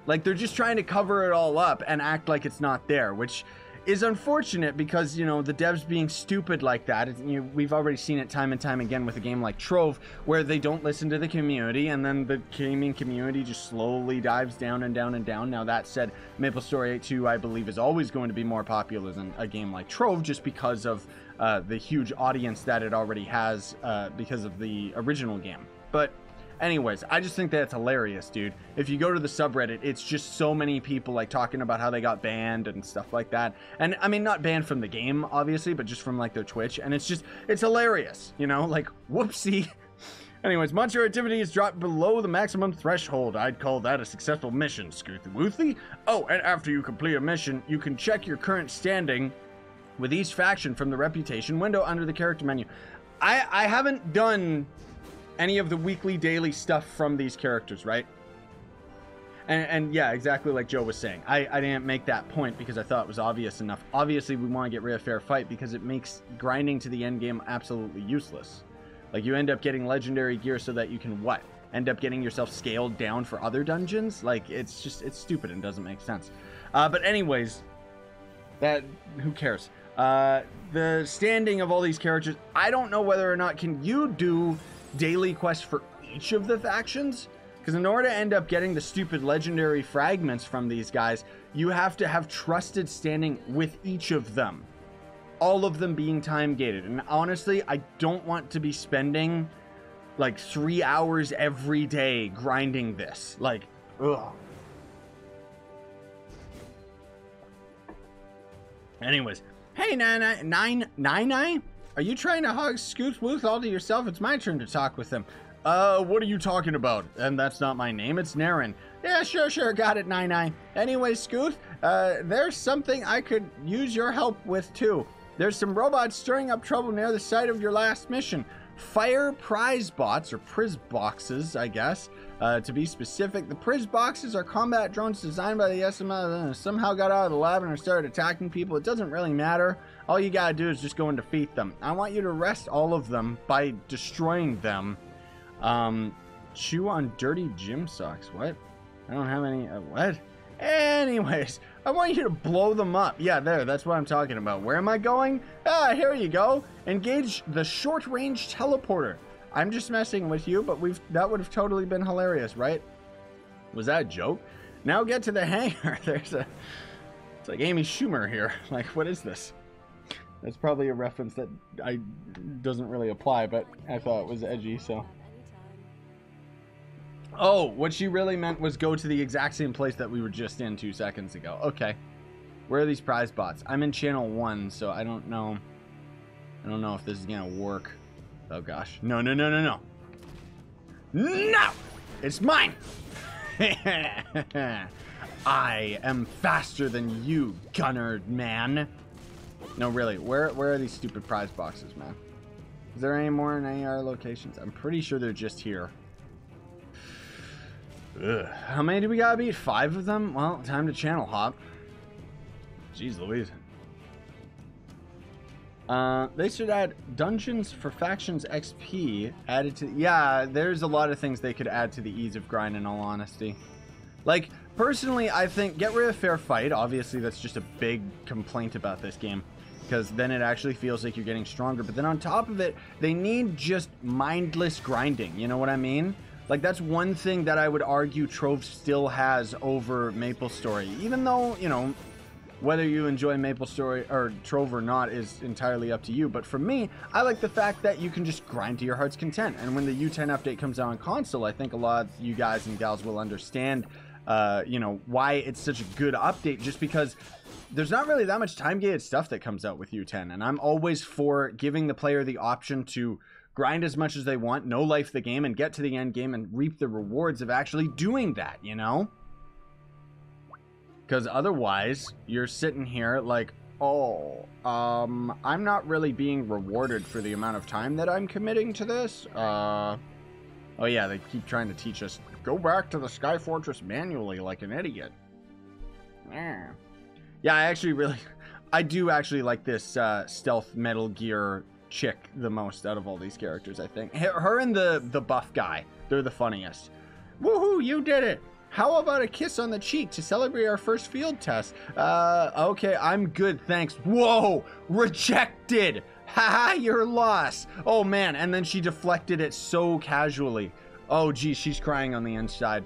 Like they're just trying to cover it all up and act like it's not there, which is unfortunate because, you know, the devs being stupid like that, you know, we've already seen it time and time again with a game like Trove, where they don't listen to the community, and then the gaming community just slowly dives down and down and down. Now that said, MapleStory 2, I believe, is always going to be more popular than a game like Trove, just because of the huge audience that it already has because of the original game. But anyways, I just think that's hilarious, dude. If you go to the subreddit, it's just so many people like talking about how they got banned and stuff like that. And I mean, not banned from the game, obviously, but just from like their Twitch. And it's hilarious, you know, like whoopsie. Anyways, monster activity is dropped below the maximum threshold. I'd call that a successful mission, Scoothy Woothy. Oh, and after you complete a mission, you can check your current standing with each faction from the reputation window under the character menu. I haven't done any of the weekly, daily stuff from these characters, right? And yeah, exactly like Joe was saying. I didn't make that point because I thought it was obvious enough. Obviously, we want to get rid of fair fight because it makes grinding to the end game absolutely useless. Like, you end up getting legendary gear so that you can, what? End up getting yourself scaled down for other dungeons? Like, it's stupid and doesn't make sense. But anyways, who cares? The standing of all these characters, I don't know whether or not, can you do daily quests for each of the factions? Because in order to end up getting the stupid legendary fragments from these guys, you have to have trusted standing with each of them. All of them being time gated. And honestly, I don't want to be spending like 3 hours every day grinding this. Like, ugh. Anyways, hey, Nine, are you trying to hog Scoot Wooth all to yourself? It's my turn to talk with him. What are you talking about? And that's not my name, it's Naren. Yeah, sure, got it, Nine. Anyway, Scoot, there's something I could use your help with, too. There's some robots stirring up trouble near the site of your last mission. Fire prize bots, or priz boxes, I guess. To be specific, the priz boxes are combat drones designed by the SM somehow got out of the lab and started attacking people. It doesn't really matter. All you gotta do is just go and defeat them. I want you to arrest all of them by destroying them. Chew on dirty gym socks. What? I don't have any. What? Anyways, I want you to blow them up. Yeah, that's what I'm talking about. Where am I going? Ah, here you go. Engage the short-range teleporter. I'm just messing with you, but that would have totally been hilarious, right? Was that a joke? Now get to the hangar. It's like Amy Schumer here. Like, what is this? That's probably a reference that doesn't really apply, but I thought it was edgy, so. Oh, what she really meant was go to the exact same place that we were just in 2 seconds ago. Okay. Where are these prize bots? I'm in channel 1, so I don't know. I don't know if this is gonna work. Oh gosh. No, no, no, no, no. No! It's mine! I am faster than you, gunner man. No, really. Where are these stupid prize boxes, man? Is there any more in any other locations? I'm pretty sure they're just here. Ugh. How many do we gotta beat? 5 of them? Well, time to channel hop. Jeez Louise. They should add dungeons for factions XP added to... Yeah, there's a lot of things they could add to the ease of grind, in all honesty. Like, personally, I think get rid of fair fight. Obviously, that's just a big complaint about this game, because then it actually feels like you're getting stronger. But then on top of it, they need just mindless grinding. You know what I mean? Like, that's one thing that I would argue Trove still has over MapleStory. Even though, you know, whether you enjoy MapleStory or Trove or not is entirely up to you. But for me, I like the fact that you can just grind to your heart's content. And when the U10 update comes out on console, I think a lot of you guys and gals will understand, you know, why it's such a good update. Just because there's not really that much time-gated stuff that comes out with U10. And I'm always for giving the player the option to grind as much as they want, no life the game, and get to the end game and reap the rewards of actually doing that, you know? Because otherwise, you're sitting here like, oh, I'm not really being rewarded for the amount of time that I'm committing to this. Oh yeah, they keep trying to teach us, go back to the Sky Fortress manually like an idiot. Yeah, I do actually like this stealth Metal Gear chick the most out of all these characters, I think. Her and the buff guy, they're the funniest. Woohoo, you did it! How about a kiss on the cheek to celebrate our first field test? Okay, I'm good, thanks. Whoa, rejected! Haha, your loss. Oh man, and then she deflected it so casually. Oh geez, she's crying on the inside.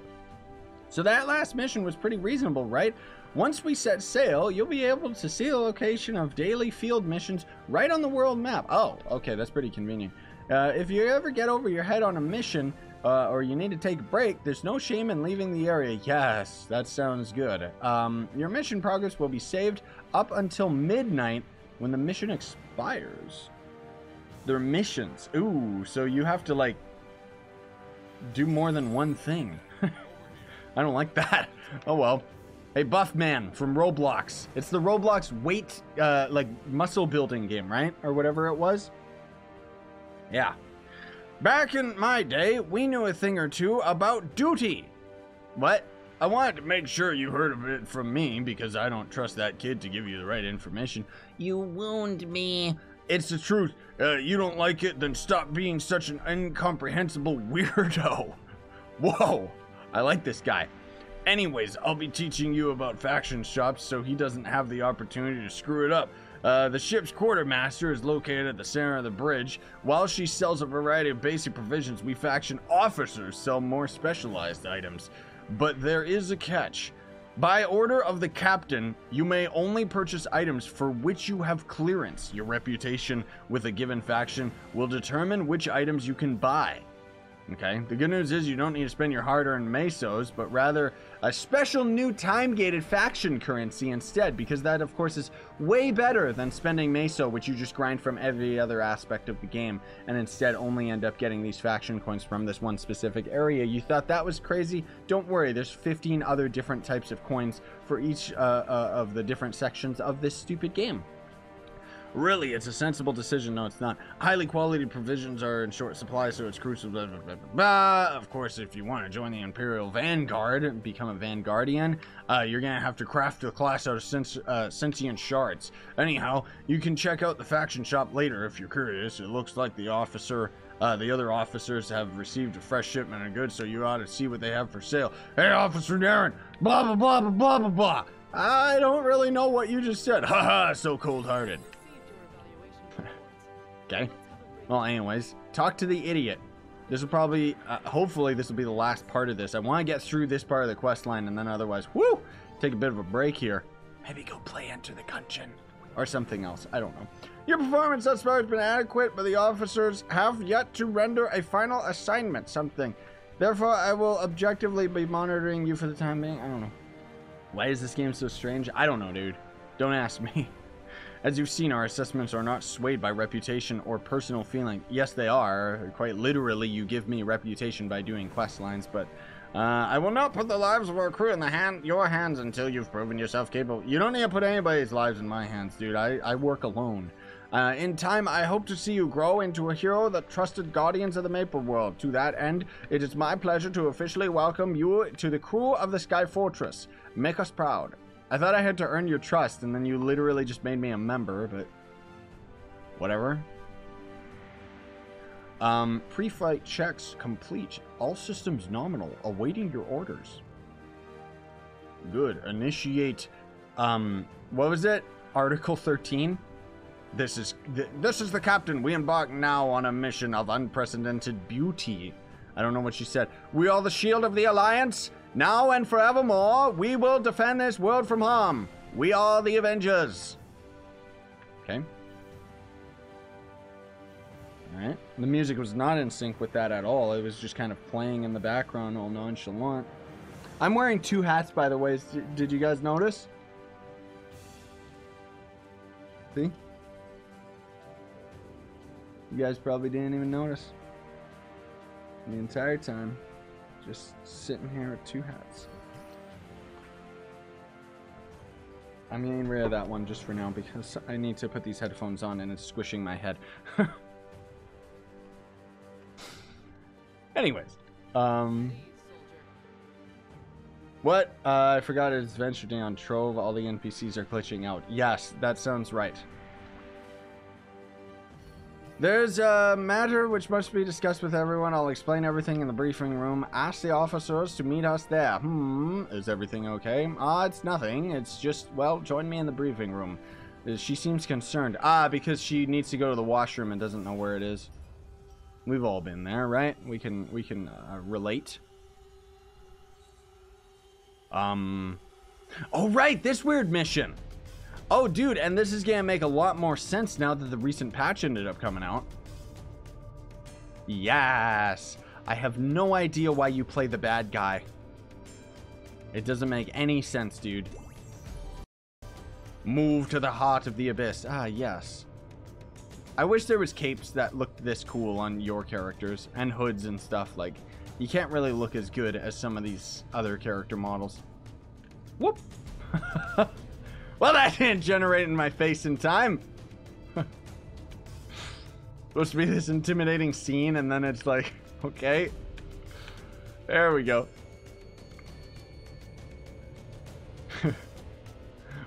So that last mission was pretty reasonable, right? Once we set sail, you'll be able to see the location of daily field missions right on the world map. Oh, okay, that's pretty convenient. If you ever get over your head on a mission, or you need to take a break, there's no shame in leaving the area. Yes, that sounds good. Your mission progress will be saved up until midnight when the mission expires. They're missions. Ooh, so you have to, like, do more than one thing. I don't like that. Oh well. Hey, Buff Man from Roblox. It's the Roblox weight, like, muscle building game, right? Or whatever it was. Yeah. Back in my day, we knew a thing or two about duty. What? I wanted to make sure you heard of it from me, because I don't trust that kid to give you the right information. You wound me. It's the truth. You don't like it, then stop being such an incomprehensible weirdo. Whoa. I like this guy. Anyways, I'll be teaching you about faction shops so he doesn't have the opportunity to screw it up. The ship's quartermaster is located at the center of the bridge. While she sells a variety of basic provisions, we faction officers sell more specialized items. But there is a catch. By order of the captain, you may only purchase items for which you have clearance. Your reputation with a given faction will determine which items you can buy. Okay, the good news is you don't need to spend your hard-earned mesos, but rather a special new time-gated faction currency instead, because that, of course, is way better than spending meso, which you just grind from every other aspect of the game, and instead only end up getting these faction coins from this one specific area. You thought that was crazy? Don't worry, there's 15 other different types of coins for each of the different sections of this stupid game. Really, it's a sensible decision. No, it's not. Highly quality provisions are in short supply, so it's crucial. Blah, blah, blah, blah, blah. Of course, if you want to join the Imperial Vanguard and become a Vanguardian, you're going to have to craft a class out of sentient shards. Anyhow, you can check out the faction shop later if you're curious. It looks like the other officers have received a fresh shipment of goods, so you ought to see what they have for sale. Hey, Officer Darren! Blah, blah, blah, blah, blah, blah, blah. I don't really know what you just said. Haha, so cold-hearted. Okay. Well, anyways, talk to the idiot. This will probably, hopefully this will be the last part of this. I want to get through this part of the quest line, and then otherwise, whoo, take a bit of a break here. Maybe go play Enter the Gungeon. Or something else. I don't know. Your performance thus far has been adequate, but the officers have yet to render a final assignment. Something. Therefore, I will objectively be monitoring you for the time being. I don't know. Why is this game so strange? I don't know, dude. Don't ask me. As you've seen, our assessments are not swayed by reputation or personal feeling. Yes, they are. Quite literally, you give me reputation by doing quest lines, but I will not put the lives of our crew in your hands until you've proven yourself capable. You don't need to put anybody's lives in my hands, dude. I work alone. In time, I hope to see you grow into a hero, the trusted guardians of the Maple World. To that end, it is my pleasure to officially welcome you to the crew of the Sky Fortress. Make us proud. I thought I had to earn your trust, and then you literally just made me a member, but whatever. Pre-flight checks complete. All systems nominal. Awaiting your orders. Good. Initiate, what was it? Article 13? This is the captain. We embark now on a mission of unprecedented beauty. I don't know what she said. We are the shield of the Alliance. Now and forevermore, we will defend this world from harm. We are the Avengers. Okay. Alright. The music was not in sync with that at all. It was just kind of playing in the background all nonchalant. I'm wearing 2 hats, by the way. Did you guys notice? See? You guys probably didn't even notice. The entire time. Just sitting here with 2 hats. I'm getting rid of that one just for now because I need to put these headphones on and it's squishing my head. Anyways. What? I forgot it's Adventure Day on Trove. All the NPCs are glitching out. Yes, that sounds right. There's a matter which must be discussed with everyone. I'll explain everything in the briefing room. Ask the officers to meet us there. Is everything okay? It's nothing. It's just, well, join me in the briefing room. She seems concerned. Because she needs to go to the washroom and doesn't know where it is. We've all been there, right? We can relate. Oh, right, this weird mission. Oh, dude, and this is gonna make a lot more sense now that the recent patch ended up coming out. Yes! I have no idea why you play the bad guy. It doesn't make any sense, dude. Move to the heart of the abyss. Yes. I wish there was capes that looked this cool on your characters, and hoods and stuff. Like, you can't really look as good as some of these other character models. Whoop! Well, that didn't generate in my face in time. Supposed to be this intimidating scene, and then it's like, okay. There we go.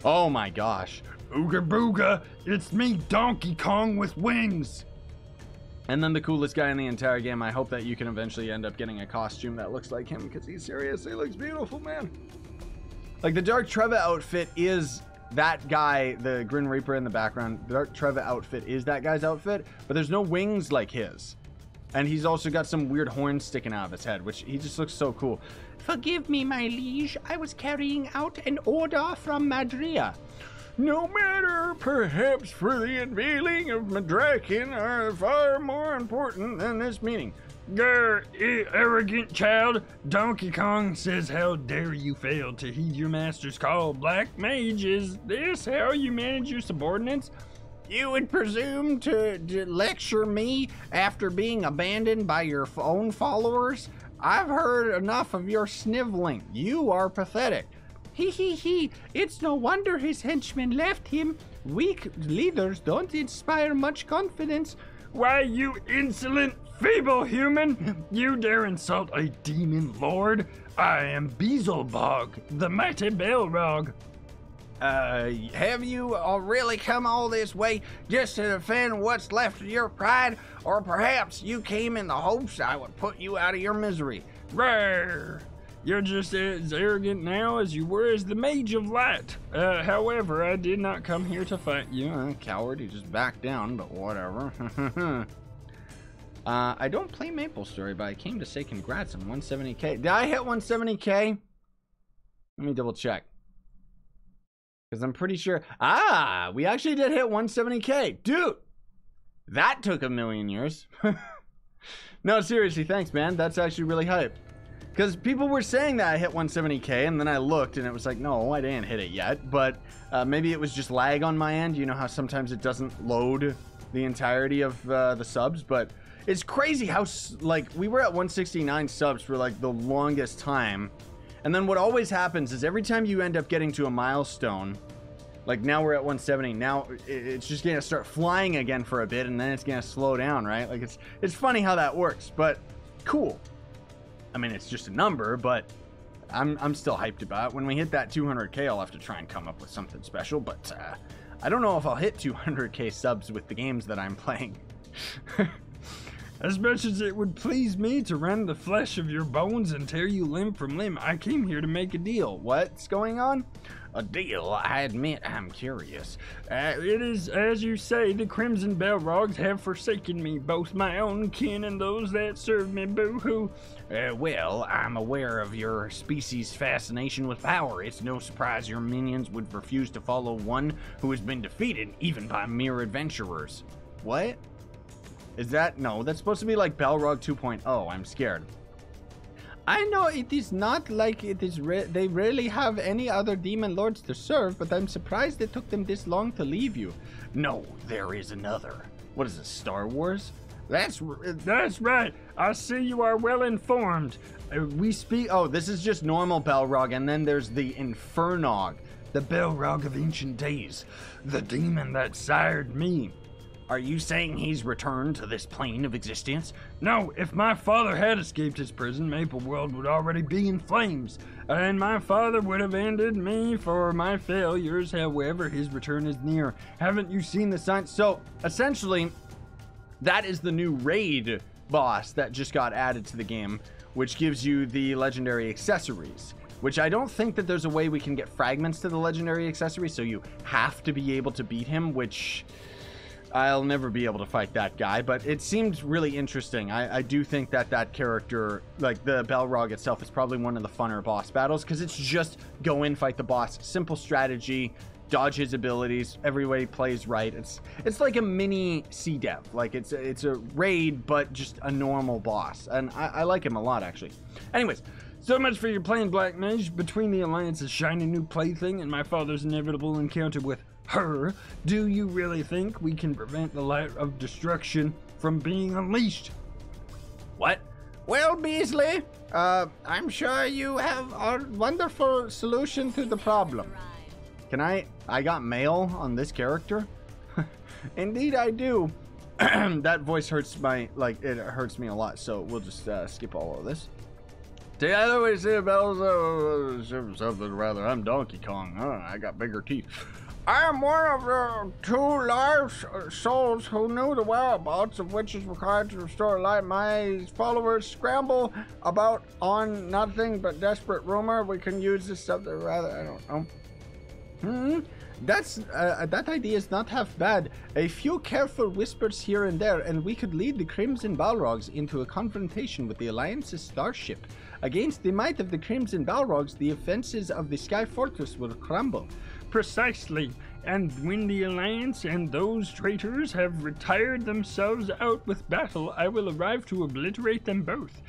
Oh my gosh. Ooga booga, it's me, Donkey Kong with wings. And then the coolest guy in the entire game. I hope that you can eventually end up getting a costume that looks like him, because he seriously looks beautiful, man. Like, the Dark Treva outfit is that guy, the Grim Reaper in the background. The Dark Treva outfit is that guy's outfit, but there's no wings like his. And he's also got some weird horns sticking out of his head, which he just looks so cool. Forgive me, my liege. I was carrying out an order from Madria. No matter, perhaps for the unveiling of Madraken are far more important than this meeting. Grr, arrogant child. Donkey Kong says, how dare you fail to heed your master's call, Black Mage? Is this how you manage your subordinates? You would presume to lecture me after being abandoned by your own followers? I've heard enough of your sniveling. You are pathetic. He. It's no wonder his henchmen left him. Weak leaders don't inspire much confidence. Why, you insolent, feeble human! You dare insult a demon lord? I am Beelzebub, the mighty Balrog. Have you really come all this way just to defend what's left of your pride? Or perhaps you came in the hopes I would put you out of your misery? Rawr! You're just as arrogant now as you were as the Mage of Light. However, I did not come here to fight you. Coward, you just backed down, but whatever. I don't play MapleStory, but I came to say congrats on 170k. Did I hit 170k? Let me double check. Because I'm pretty sure... we actually did hit 170K. Dude, that took a million years. No, seriously, thanks, man. That's actually really hype. Because people were saying that I hit 170K, and then I looked, and it was like, no, I didn't hit it yet. But maybe it was just lag on my end. You know how sometimes it doesn't load the entirety of the subs? But it's crazy how, like, we were at 169 subs for, like, the longest time. And then what always happens is every time you end up getting to a milestone, like now we're at 170, now it's just gonna start flying again for a bit, and then it's gonna slow down, right? Like it's funny how that works, but cool. I mean, it's just a number, but I'm still hyped about it. When we hit that 200K, I'll have to try and come up with something special, but I don't know if I'll hit 200K subs with the games that I'm playing. As much as it would please me to rend the flesh of your bones and tear you limb from limb, I came here to make a deal. What's going on? A deal? I admit I'm curious. It is, as you say, the Crimson Balrogs have forsaken me, both my own kin and those that serve me, boo-hoo. Well, I'm aware of your species' fascination with power. It's no surprise your minions would refuse to follow one who has been defeated, even by mere adventurers. What? Is that? No, that's supposed to be like Balrog 2.0. I'm scared. I know it is not like it is. They rarely have any other demon lords to serve, but I'm surprised it took them this long to leave you. No, there is another. What is this, Star Wars? That's right. I see you are well informed. We speak. Oh, this is just normal Balrog, and then there's the Infernog, the Balrog of ancient days, the demon that sired me. Are you saying he's returned to this plane of existence? No, if my father had escaped his prison, Maple World would already be in flames, and my father would have ended me for my failures. However, his return is near. Haven't you seen the signs? So, essentially, that is the new raid boss that just got added to the game, which gives you the legendary accessories. Which I don't think that there's a way we can get fragments to the legendary accessories, so you have to be able to beat him, which... I'll never be able to fight that guy, but it seemed really interesting. I do think that that character, like the Balrog itself, is probably one of the funner boss battles, because it's just go in, fight the boss, simple strategy, dodge his abilities, every way he plays right. It's like a mini C-Dev. Like it's a raid, but just a normal boss, and I like him a lot, actually. Anyways, so much for your plain Black Mage. Between the Alliance's shiny new plaything and my father's inevitable encounter with her, do you really think we can prevent the light of destruction from being unleashed? What? Well, Beasley, I'm sure you have a wonderful solution to the problem. Can I got mail on this character? Indeed I do. That voice hurts it hurts me a lot, so we'll just skip all of this. Together we see bells, something rather. I'm Donkey Kong. I got bigger teeth. I am one of the 2 live souls who knew the whereabouts of which is required to restore light. My followers scramble about on nothing but desperate rumor. We can use this something rather. I don't know. That idea is not half bad. A few careful whispers here and there, and we could lead the Crimson Balrogs into a confrontation with the Alliance's starship. Against the might of the Crimson Balrogs, the defenses of the Sky Fortress will crumble. Precisely, and when the Alliance and those traitors have retired themselves out with battle, I will arrive to obliterate them both.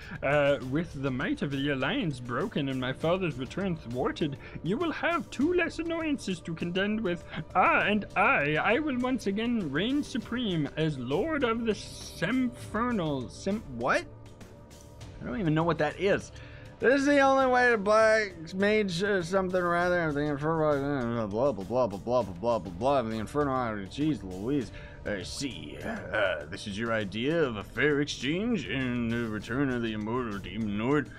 With the might of the Alliance broken and my father's return thwarted, you will have 2 less annoyances to contend with. And I will once again reign supreme as Lord of the Semfernal. What? I don't even know what that is. This is the only way to Black Mage something rather the Inferno blah blah blah blah blah blah blah blah the Inferno. Jeez Louise. See, this is your idea of a fair exchange in the return of the immortal demon lord.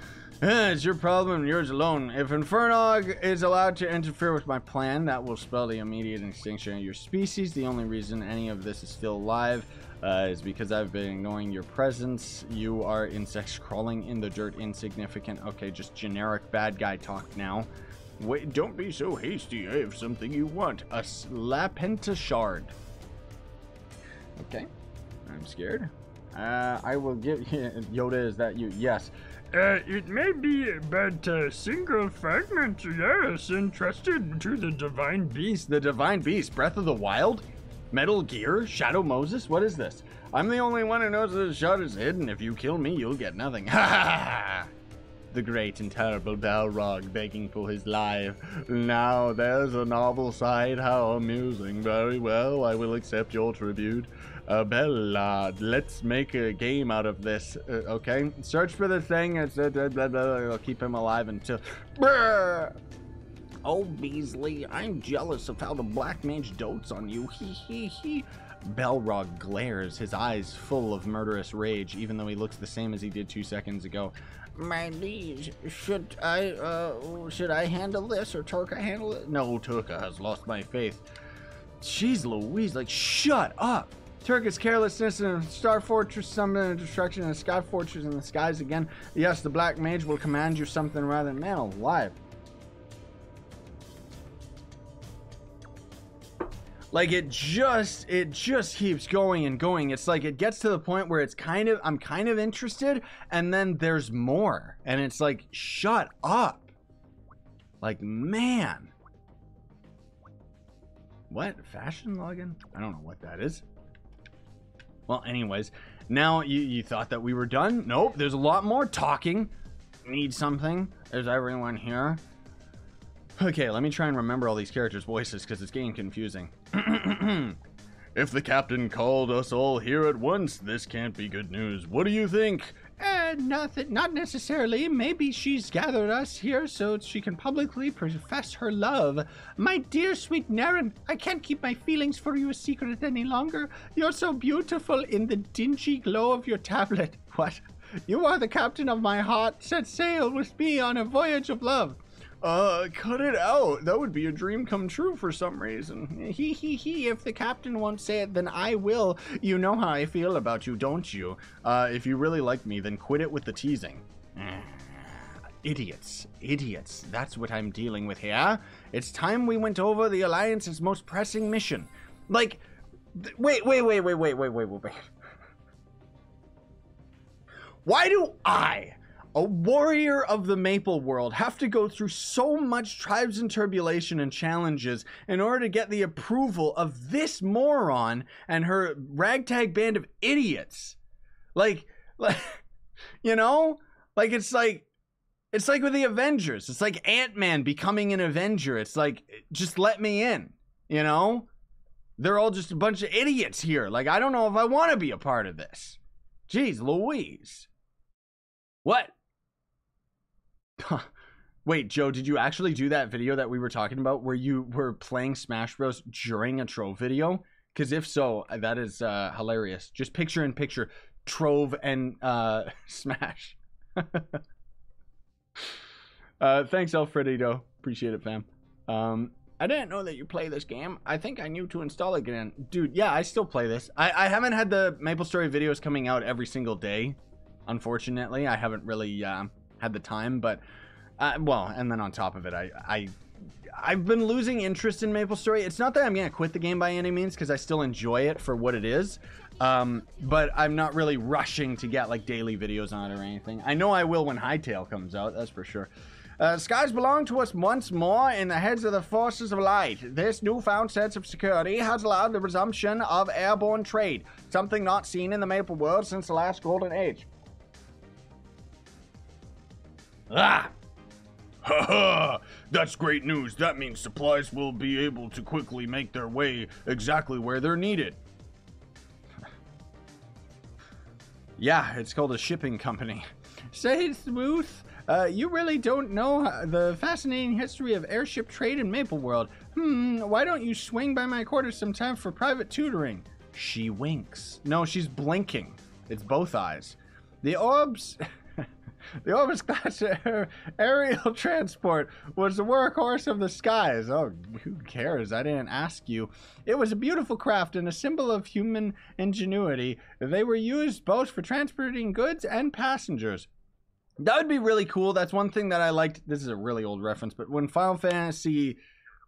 It's your problem and yours alone. If Infernog is allowed to interfere with my plan, that will spell the immediate extinction of your species. The only reason any of this is still alive is because I've been ignoring your presence. You are insects crawling in the dirt, insignificant. Okay, just generic bad guy talk now. Wait, don't be so hasty. I have something you want. A Lapenta shard. Okay, I'm scared. I will give Yoda, is that you? Yes. It may be, but single fragment, yes, entrusted to the Divine Beast. The Divine Beast, Breath of the Wild? Metal Gear? Shadow Moses? What is this? I'm the only one who knows that the shot is hidden. If you kill me, you'll get nothing. Ha ha ha! The great and terrible Balrog begging for his life. Now there's a novel side. How amusing. Very well, I will accept your tribute. Bella, let's make a game out of this. Okay, search for the thing. I'll keep him alive until... Brr! Oh, Beasley, I'm jealous of how the Black Mage dotes on you. Hee hee hee. Balrog glares, his eyes full of murderous rage, even though he looks the same as he did 2 seconds ago. My liege, should I handle this or Turka handle it? No, Turka has lost my faith. Jeez Louise, like, shut up. Turka's carelessness in a Star Fortress, summon destruction in a Sky Fortress in the skies again. Yes, the Black Mage will command you something rather than man alive. Like, it just keeps going and going. It's like it gets to the point where I'm kind of interested, and then there's more. And it's like, shut up. Like, man. What? Fashion login? I don't know what that is. Well, anyways, now you thought that we were done? Nope, there's a lot more talking. Need something? Is everyone here? Okay, let me try and remember all these characters' voices because it's getting confusing. If the captain called us all here at once, this can't be good news. What do you think? Nothing, not necessarily. Maybe she's gathered us here so she can publicly profess her love. My dear sweet Naren, I can't keep my feelings for you a secret any longer. You're so beautiful in the dingy glow of your tablet. What? You are the captain of my heart. Set sail with me on a voyage of love. Cut it out. That would be a dream come true for some reason. He. If the captain won't say it, then I will. You know how I feel about you, don't you? If you really like me, then quit it with the teasing. Idiots. That's what I'm dealing with here. It's time we went over the Alliance's most pressing mission. Like, wait. Why do I, a warrior of the Maple World, have to go through so much tribes and turbulation and challenges in order to get the approval of this moron and her ragtag band of idiots? Like, you know, like it's like with the Avengers. It's like Ant-Man becoming an Avenger. It's like, just let me in, you know? They're all just a bunch of idiots here. Like, I don't know if I want to be a part of this. Jeez Louise. What? Wait, Joe, did you actually do that video that we were talking about where you were playing Smash Bros during a Trove video? Because if so, that is hilarious. Just picture in picture Trove and Smash. Thanks, Alfredito. Appreciate it, fam. I didn't know that you play this game. I think I knew to install it again. Dude, yeah, I still play this. I haven't had the MapleStory videos coming out every single day. Unfortunately, I haven't really had the time, but well, and then on top of it, I've been losing interest in MapleStory. It's not that I'm gonna quit the game by any means, because I still enjoy it for what it is, but I'm not really rushing to get like daily videos on it or anything. I know I will when Hightail comes out, that's for sure. Skies belong to us once more in the heads of the forces of light. This newfound sense of security has allowed the resumption of airborne trade, something not seen in the Maple world since the last golden age. Ah! Haha! That's great news. That means supplies will be able to quickly make their way exactly where they're needed. Yeah, it's called a shipping company. Say, Smooth, you really don't know the fascinating history of airship trade in Maple World. Why don't you swing by my quarters sometime for private tutoring? She winks. No, she's blinking. It's both eyes. The Orbs... The Orbis class aerial transport was the workhorse of the skies. Oh, who cares? I didn't ask you. It was a beautiful craft and a symbol of human ingenuity. They were used both for transporting goods and passengers. That would be really cool. That's one thing that I liked. This is a really old reference, but when Final Fantasy,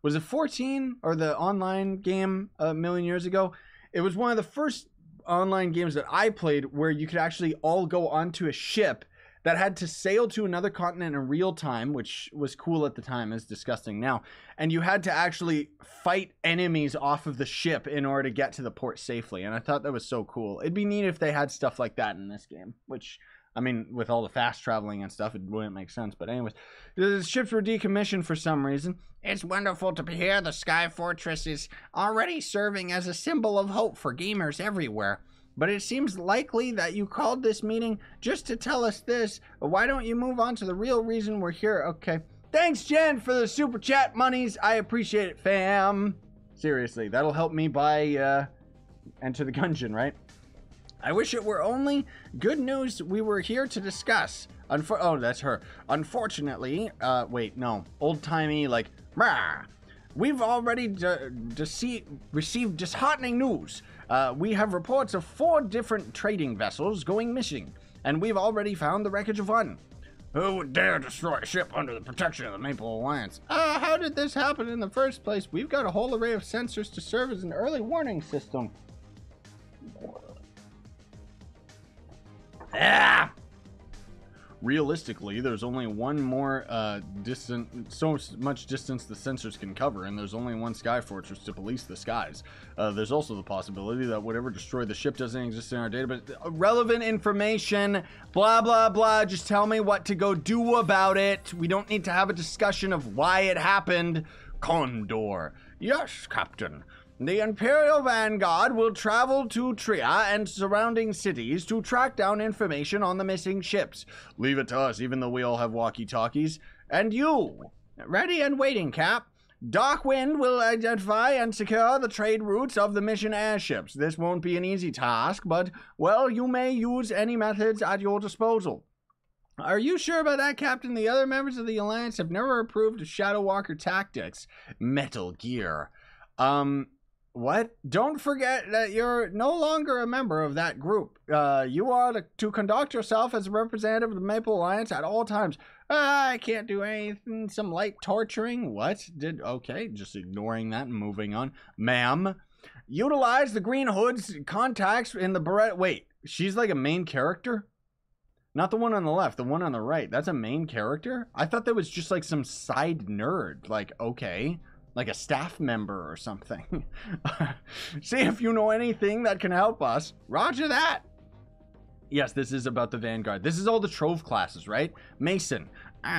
was it 14 or the online game a million years ago? It was one of the first online games that I played where you could actually all go onto a ship that had to sail to another continent in real time, which was cool at the time, is disgusting now. And you had to actually fight enemies off of the ship in order to get to the port safely. And I thought that was so cool. It'd be neat if they had stuff like that in this game, which, I mean, with all the fast traveling and stuff, it wouldn't make sense. But anyways, the ships were decommissioned for some reason. It's wonderful to hear the Sky Fortress is already serving as a symbol of hope for gamers everywhere. But it seems likely that you called this meeting just to tell us this. Why don't you move on to the real reason we're here? Okay. Thanks, Jen, for the super chat monies. I appreciate it, fam. Seriously, that'll help me buy Enter the Gungeon, right? I wish it were only good news we were here to discuss. Oh, that's her. Unfortunately, wait, no. Old-timey, like, rah. We've already received disheartening news. We have reports of 4 different trading vessels going missing, and we've already found the wreckage of one. Who would dare destroy a ship under the protection of the Maple Alliance? How did this happen in the first place? We've got a whole array of sensors to serve as an early warning system. Ah! Realistically, there's only one more so much distance the sensors can cover, and there's only one Sky Fortress to police the skies. There's also the possibility that whatever destroyed the ship doesn't exist in our database. Relevant information, blah, blah, blah. Just tell me what to go do about it. We don't need to have a discussion of why it happened. Condor. Yes, Captain. The Imperial Vanguard will travel to Tria and surrounding cities to track down information on the missing ships. Leave it to us, even though we all have walkie-talkies. And you, ready and waiting, Cap. Darkwind will identify and secure the trade routes of the mission airships. This won't be an easy task, but, well, you may use any methods at your disposal. Are you sure about that, Captain? The other members of the Alliance have never approved of Shadow Walker tactics. Metal Gear. What? Don't forget that you're no longer a member of that group. You are to conduct yourself as a representative of the Maple Alliance at all times. I can't do anything. Some light torturing. What? Okay, just ignoring that and moving on. Ma'am, utilize the Green Hood's contacts in the Beretta. Wait, she's like a main character? Not the one on the left, the one on the right. That's a main character? I thought that was just like some side nerd. Like, okay. Like a staff member or something. See if you know anything that can help us. Roger that. Yes, this is about the Vanguard. This is all the Trove classes, right? Mason.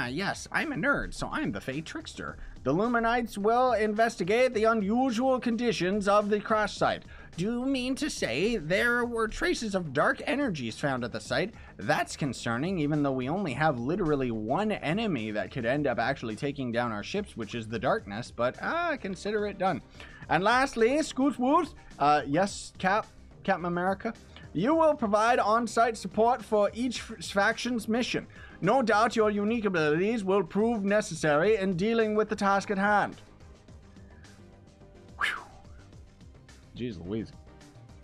Yes, I'm a nerd, so I'm the Fey Trickster. The Luminites will investigate the unusual conditions of the crash site. Do you mean to say there were traces of dark energies found at the site? That's concerning, even though we only have literally one enemy that could end up actually taking down our ships, which is the darkness, but consider it done. And lastly, Scoot Woot, yes, Captain America, you will provide on-site support for each faction's mission. No doubt your unique abilities will prove necessary in dealing with the task at hand. Jeez Louise.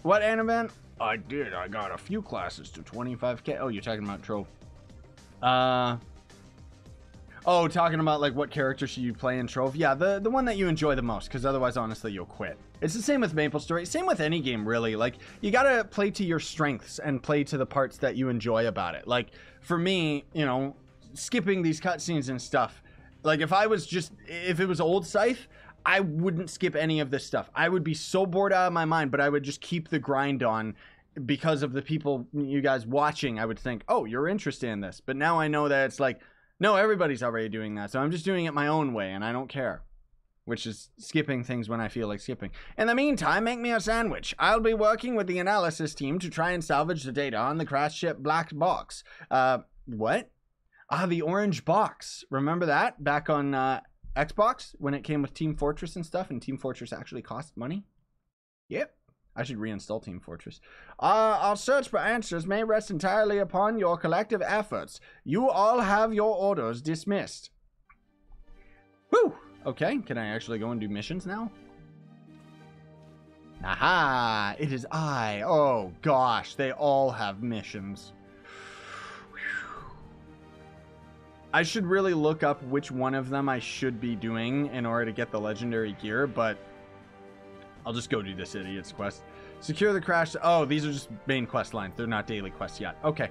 What, Anavan? I did. I got a few classes to 25k. Oh, you're talking about Trove. Oh, talking about like what character should you play in Trove? Yeah, the one that you enjoy the most, because otherwise, honestly, you'll quit. It's the same with MapleStory. Same with any game, really. Like, you gotta play to your strengths and play to the parts that you enjoy about it. Like, for me, you know, skipping these cutscenes and stuff. Like, if it was old Scythe, I wouldn't skip any of this stuff. I would be so bored out of my mind, but I would just keep the grind on because of the people, you guys watching. I would think, oh, you're interested in this. But now I know that it's like, no, everybody's already doing that. So I'm just doing it my own way, and I don't care. Which is skipping things when I feel like skipping. In the meantime, make me a sandwich. I'll be working with the analysis team to try and salvage the data on the crash ship Black Box. What? The orange box. Remember that? Back on, Xbox when it came with Team Fortress and stuff, and Team Fortress actually cost money. Yep, I should reinstall Team Fortress. Our search for answers may rest entirely upon your collective efforts. You all have your orders dismissed. Whew. Okay, can I actually go and do missions now? Aha! It is I. Oh gosh, they all have missions. I should really look up which one of them I should be doing in order to get the legendary gear, but I'll just go do this idiot's quest. Secure the crash. Oh, these are just main quest lines. They're not daily quests yet. Okay.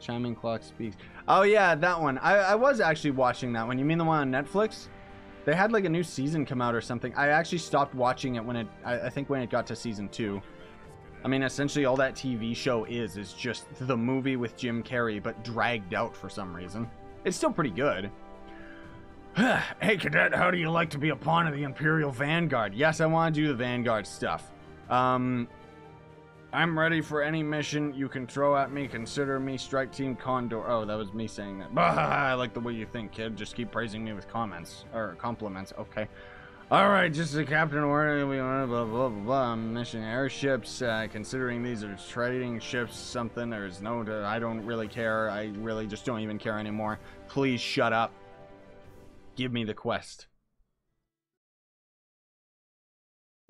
Chiming clock speaks. Oh yeah, that one. I was actually watching that one. You mean the one on Netflix? They had like a new season come out or something. I actually stopped watching it when it, I think when it got to season 2. I mean, essentially all that TV show is just the movie with Jim Carrey, but dragged out for some reason. It's still pretty good. Hey, Cadet, how do you like to be a pawn of the Imperial Vanguard? Yes, I want to do the Vanguard stuff. I'm ready for any mission you can throw at me. Consider me Strike Team Condor. Oh, that was me saying that. Bah, I like the way you think, kid. Just keep praising me with comments. Or compliments. Okay. Alright, just the captain order. We want blah, blah, blah, blah. Mission airships. Considering these are trading ships, something. There's no... I don't really care. I really just don't even care anymore. Please shut up. Give me the quest.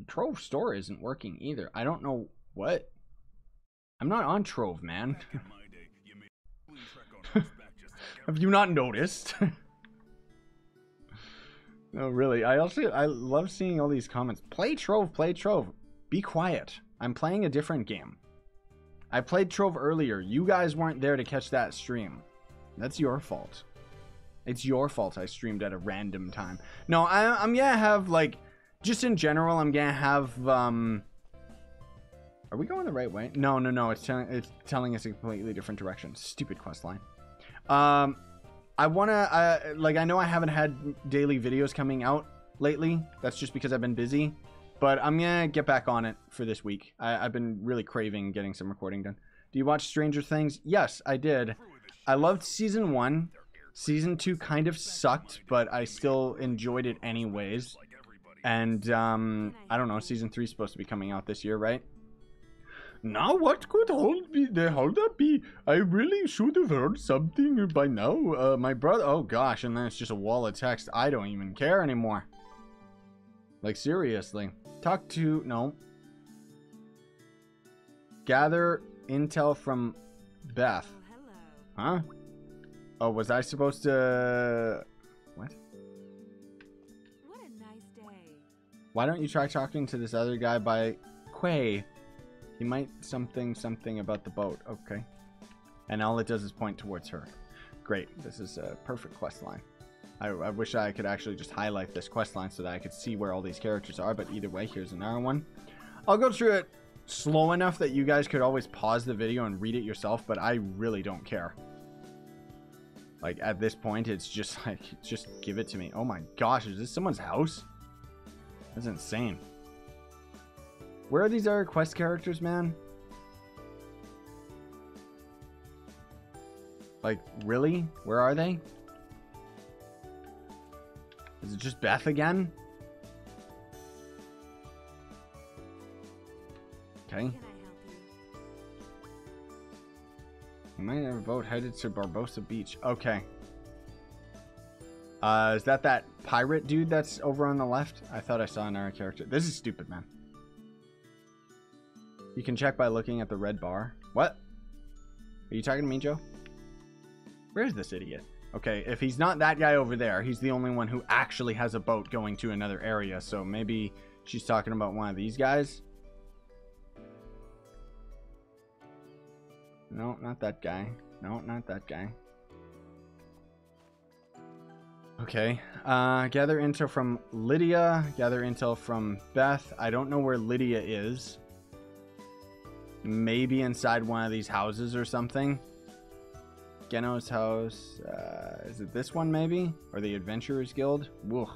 Trove Store isn't working either. I don't know... What? I'm not on Trove, man. Have you not noticed? No, really. I love seeing all these comments. Play Trove, play Trove. Be quiet. I'm playing a different game. I played Trove earlier. You guys weren't there to catch that stream. That's your fault. It's your fault I streamed at a random time. No, I'm gonna have, like, just in general, I'm gonna have, Are we going the right way? No. It's telling us a completely different direction. Stupid questline. I wanna, like, I know I haven't had daily videos coming out lately. That's just because I've been busy. But I'm gonna get back on it for this week. I've been really craving getting some recording done. Do you watch Stranger Things? Yes, I did. I loved season 1. Season 2 kind of sucked, but I still enjoyed it anyways. And, I don't know, season 3 is supposed to be coming out this year, right? Now what could that be? I really should have heard something by now. My brother... Oh, gosh, and then it's just a wall of text. I don't even care anymore. Like, seriously. Talk to... No. Gather intel from Beth. Oh, hello. Huh? Oh, was I supposed to... What? What a nice day. Why don't you try talking to this other guy by Quay? He might something about the boat. Okay. And all it does is point towards her. Great. This is a perfect quest line. I wish I could actually just highlight this quest line so that I could see where all these characters are, but either way, here's another one. I'll go through it slow enough that you guys could always pause the video and read it yourself, but I really don't care. Like, at this point, it's just like, just give it to me. Oh my gosh, is this someone's house? That's insane. Where are these other quest characters, man? Like, really? Where are they? Is it just Beth again? Okay. Can I help you? We might have a boat headed to Barbosa Beach. Okay. Is that pirate dude that's over on the left? I thought I saw another character. This is stupid, man. You can check by looking at the red bar. What? Are you talking to me, Joe? Where's this idiot? Okay, if he's not that guy over there, he's the only one who actually has a boat going to another area. So maybe she's talking about one of these guys. No, not that guy. No, not that guy. Okay. Gather intel from Lydia. Gather intel from Beth. I don't know where Lydia is. Maybe inside one of these houses or something. Geno's house. Is it this one maybe? Or the Adventurers Guild? Whoa.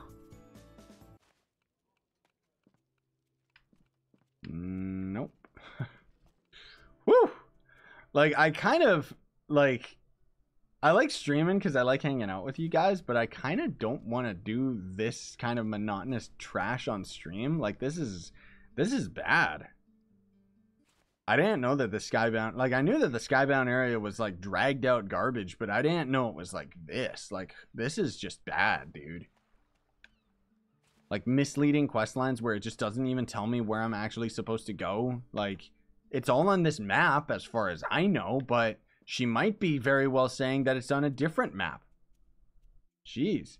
Nope. Woo! Like, I kind of, like, I like streaming because I like hanging out with you guys, but I kind of don't want to do this kind of monotonous trash on stream. Like, this is bad. I didn't know that the Skybound, like, I knew that the Skybound area was, like, dragged out garbage, but I didn't know it was like this. Like, this is just bad, dude. Like, misleading quest lines where it just doesn't even tell me where I'm actually supposed to go. Like, it's all on this map as far as I know, but she might be very well saying that it's on a different map. Jeez.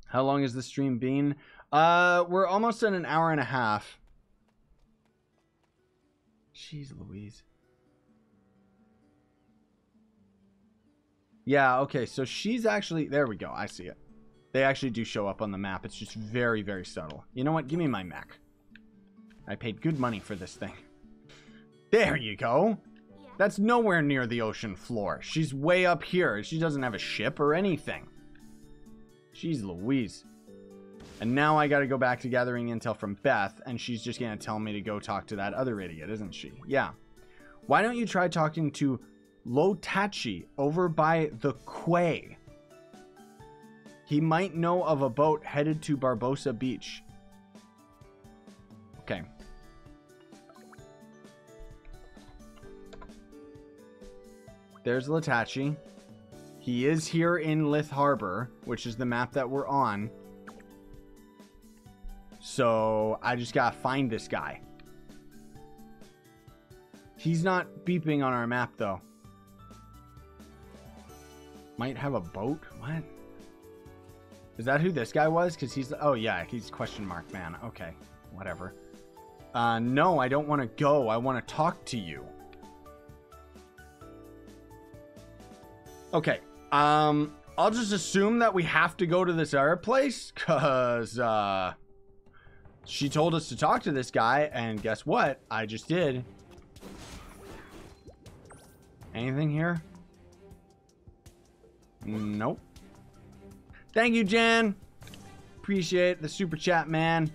How long has the stream been? We're almost at an hour and a half. Jeez Louise. Yeah, okay, so she's actually... There we go, I see it. They actually do show up on the map. It's just very, very subtle. You know what? Give me my mech. I paid good money for this thing. There you go. That's nowhere near the ocean floor. She's way up here. She doesn't have a ship or anything. Jeez Louise. And now I gotta go back to gathering intel from Beth, and she's just gonna tell me to go talk to that other idiot, isn't she? Yeah. Why don't you try talking to Lotachi over by the quay? He might know of a boat headed to Barbosa Beach. Okay. There's Lotachi. He is here in Lith Harbor, which is the map that we're on. So I just gotta find this guy. He's not beeping on our map though. Might have a boat? What? Is that who this guy was? Because he's... Oh yeah, he's question mark man. Okay, whatever. No, I don't want to go. I want to talk to you. Okay. I'll just assume that we have to go to this other place. Because, she told us to talk to this guy. And guess what? I just did. Anything here? Nope. Thank you, Jan. Appreciate the super chat, man.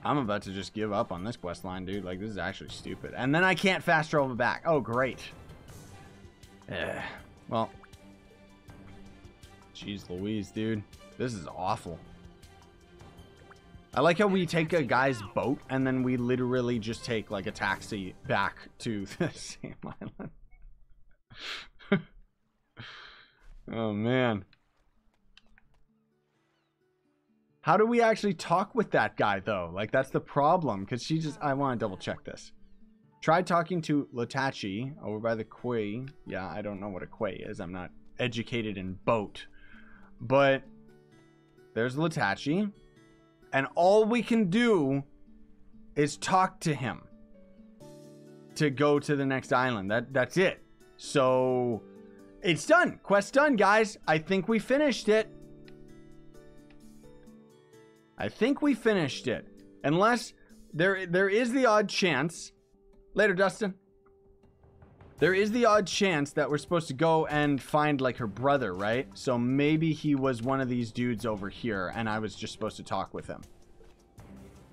I'm about to just give up on this quest line, dude. Like, this is actually stupid. And then I can't fast travel back. Oh, great. Well. Jeez Louise, dude. This is awful. I like how we take a guy's boat and then we literally just take, like, a taxi back to the same island. Oh, man. How do we actually talk with that guy, though? Like, that's the problem. Because she just... I want to double check this. Try talking to Lotachi over by the quay. Yeah, I don't know what a quay is. I'm not educated in boat. But there's Lotachi. And all we can do is talk to him to go to the next island. That's it. So... It's done. Quest done, guys. I think we finished it. I think we finished it. Unless there is the odd chance. Later, Dustin. There is the odd chance that we're supposed to go and find, like, her brother, right? So maybe he was one of these dudes over here and I was just supposed to talk with him.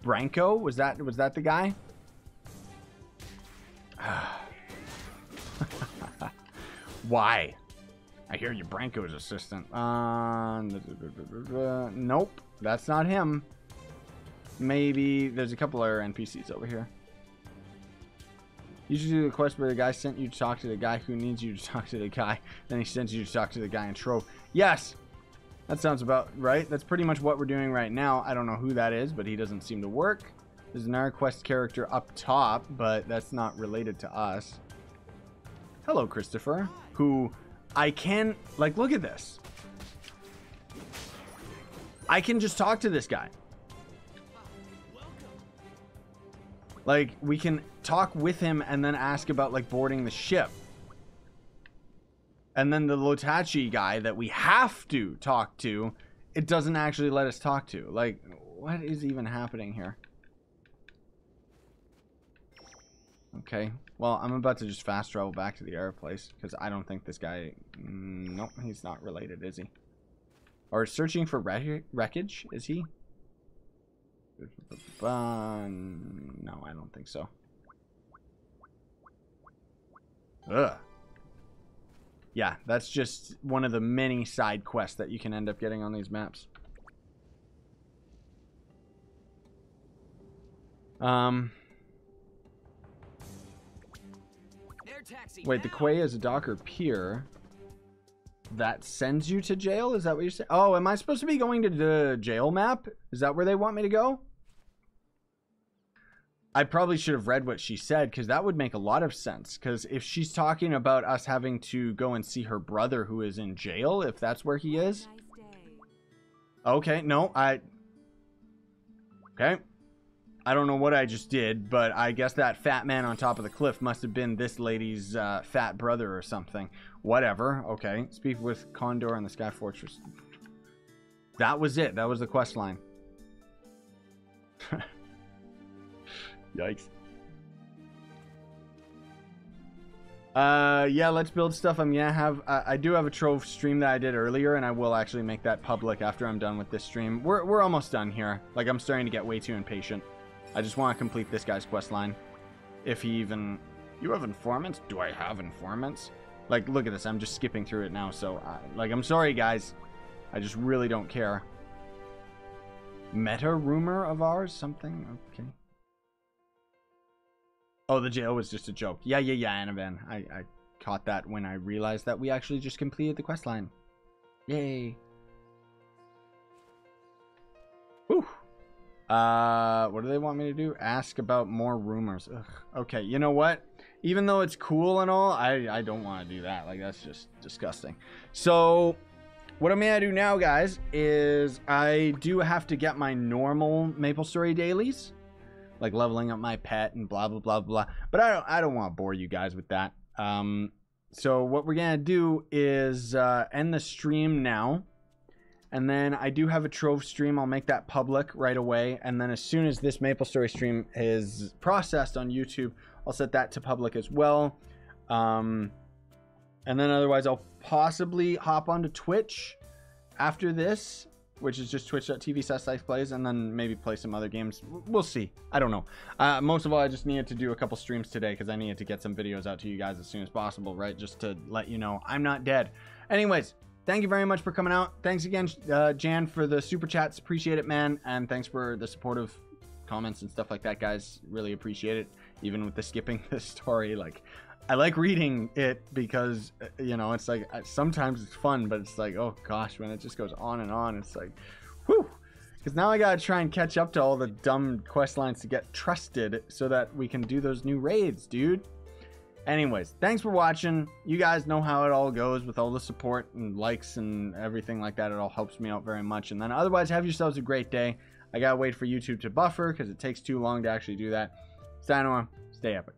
Branko? Was that the guy? Why? I hear you, Branko's assistant. Nope, that's not him. Maybe there's a couple other NPCs over here. You should do the quest where the guy sent you to talk to the guy who needs you to talk to the guy. Then he sends you to talk to the guy in Trove. Yes, that sounds about right. That's pretty much what we're doing right now. I don't know who that is, but he doesn't seem to work. There's another quest character up top, but that's not related to us. Hello, Christopher, who I can, like, look at this. I can just talk to this guy. Like, we can talk with him and then ask about, like, boarding the ship. And then the Lotachi guy that we have to talk to, it doesn't actually let us talk to. Like, what is even happening here? Okay. Well, I'm about to just fast travel back to the air place because I don't think this guy... Nope, he's not related, is he? Or searching for wreckage, is he? No, I don't think so. Ugh. Yeah, that's just one of the many side quests that you can end up getting on these maps. Wait, the quay is a dock or pier that sends you to jail? Is that what you're saying? Oh, am I supposed to be going to the jail map? Is that where they want me to go? I probably should have read what she said because that would make a lot of sense. Because if she's talking about us having to go and see her brother who is in jail, if that's where he is. Nice day. Okay, no, Okay. I don't know what I just did, but I guess that fat man on top of the cliff must have been this lady's fat brother or something. Whatever. Okay. Speak with Condor in the Sky Fortress. That was it. That was the quest line. Yikes. Yeah, let's build stuff. I'm gonna have I do have a trove stream that I did earlier, and I will actually make that public after I'm done with this stream. We're almost done here. Like, I'm starting to get way too impatient. I just want to complete this guy's quest line. If he even... You have informants? Do I have informants? Like, look at this. I'm just skipping through it now, so like, I'm sorry, guys. I just really don't care. Meta rumor of ours? Something? Okay. Oh, the jail was just a joke. Yeah, Anavan. I caught that when I realized that we actually just completed the quest line. Yay. Whew. What do they want me to do? Ask about more rumors. Ugh. Okay, you know what? Even though it's cool and all, I don't want to do that. Like, that's just disgusting. So, what I'm going to do now, guys, is I do have to get my normal MapleStory dailies. Like leveling up my pet and blah, blah, blah, blah. But I don't want to bore you guys with that. So what we're going to do is end the stream now. And then I do have a trove stream. I'll make that public right away. And then as soon as this MapleStory stream is processed on YouTube, I'll set that to public as well. And then otherwise, I'll possibly hop onto Twitch after this, which is just twitch.tv/ScythePlays, and then maybe play some other games. We'll see. I don't know. Most of all, I just needed to do a couple streams today because I needed to get some videos out to you guys as soon as possible, right? Just to let you know I'm not dead. Anyways, thank you very much for coming out. Thanks again, Jan, for the super chats. Appreciate it, man. And thanks for the supportive comments and stuff like that, guys. Really appreciate it. Even with the skipping the story, like, I like reading it because, you know, it's like, sometimes it's fun, but it's like, oh gosh, when it just goes on and on, it's like, whew. Because now I gotta try and catch up to all the dumb quest lines to get trusted so that we can do those new raids, dude. Anyways, thanks for watching. You guys know how it all goes with all the support and likes and everything like that. It all helps me out very much. And then otherwise, have yourselves a great day. I gotta wait for YouTube to buffer because it takes too long to actually do that. Sayonara, stay epic.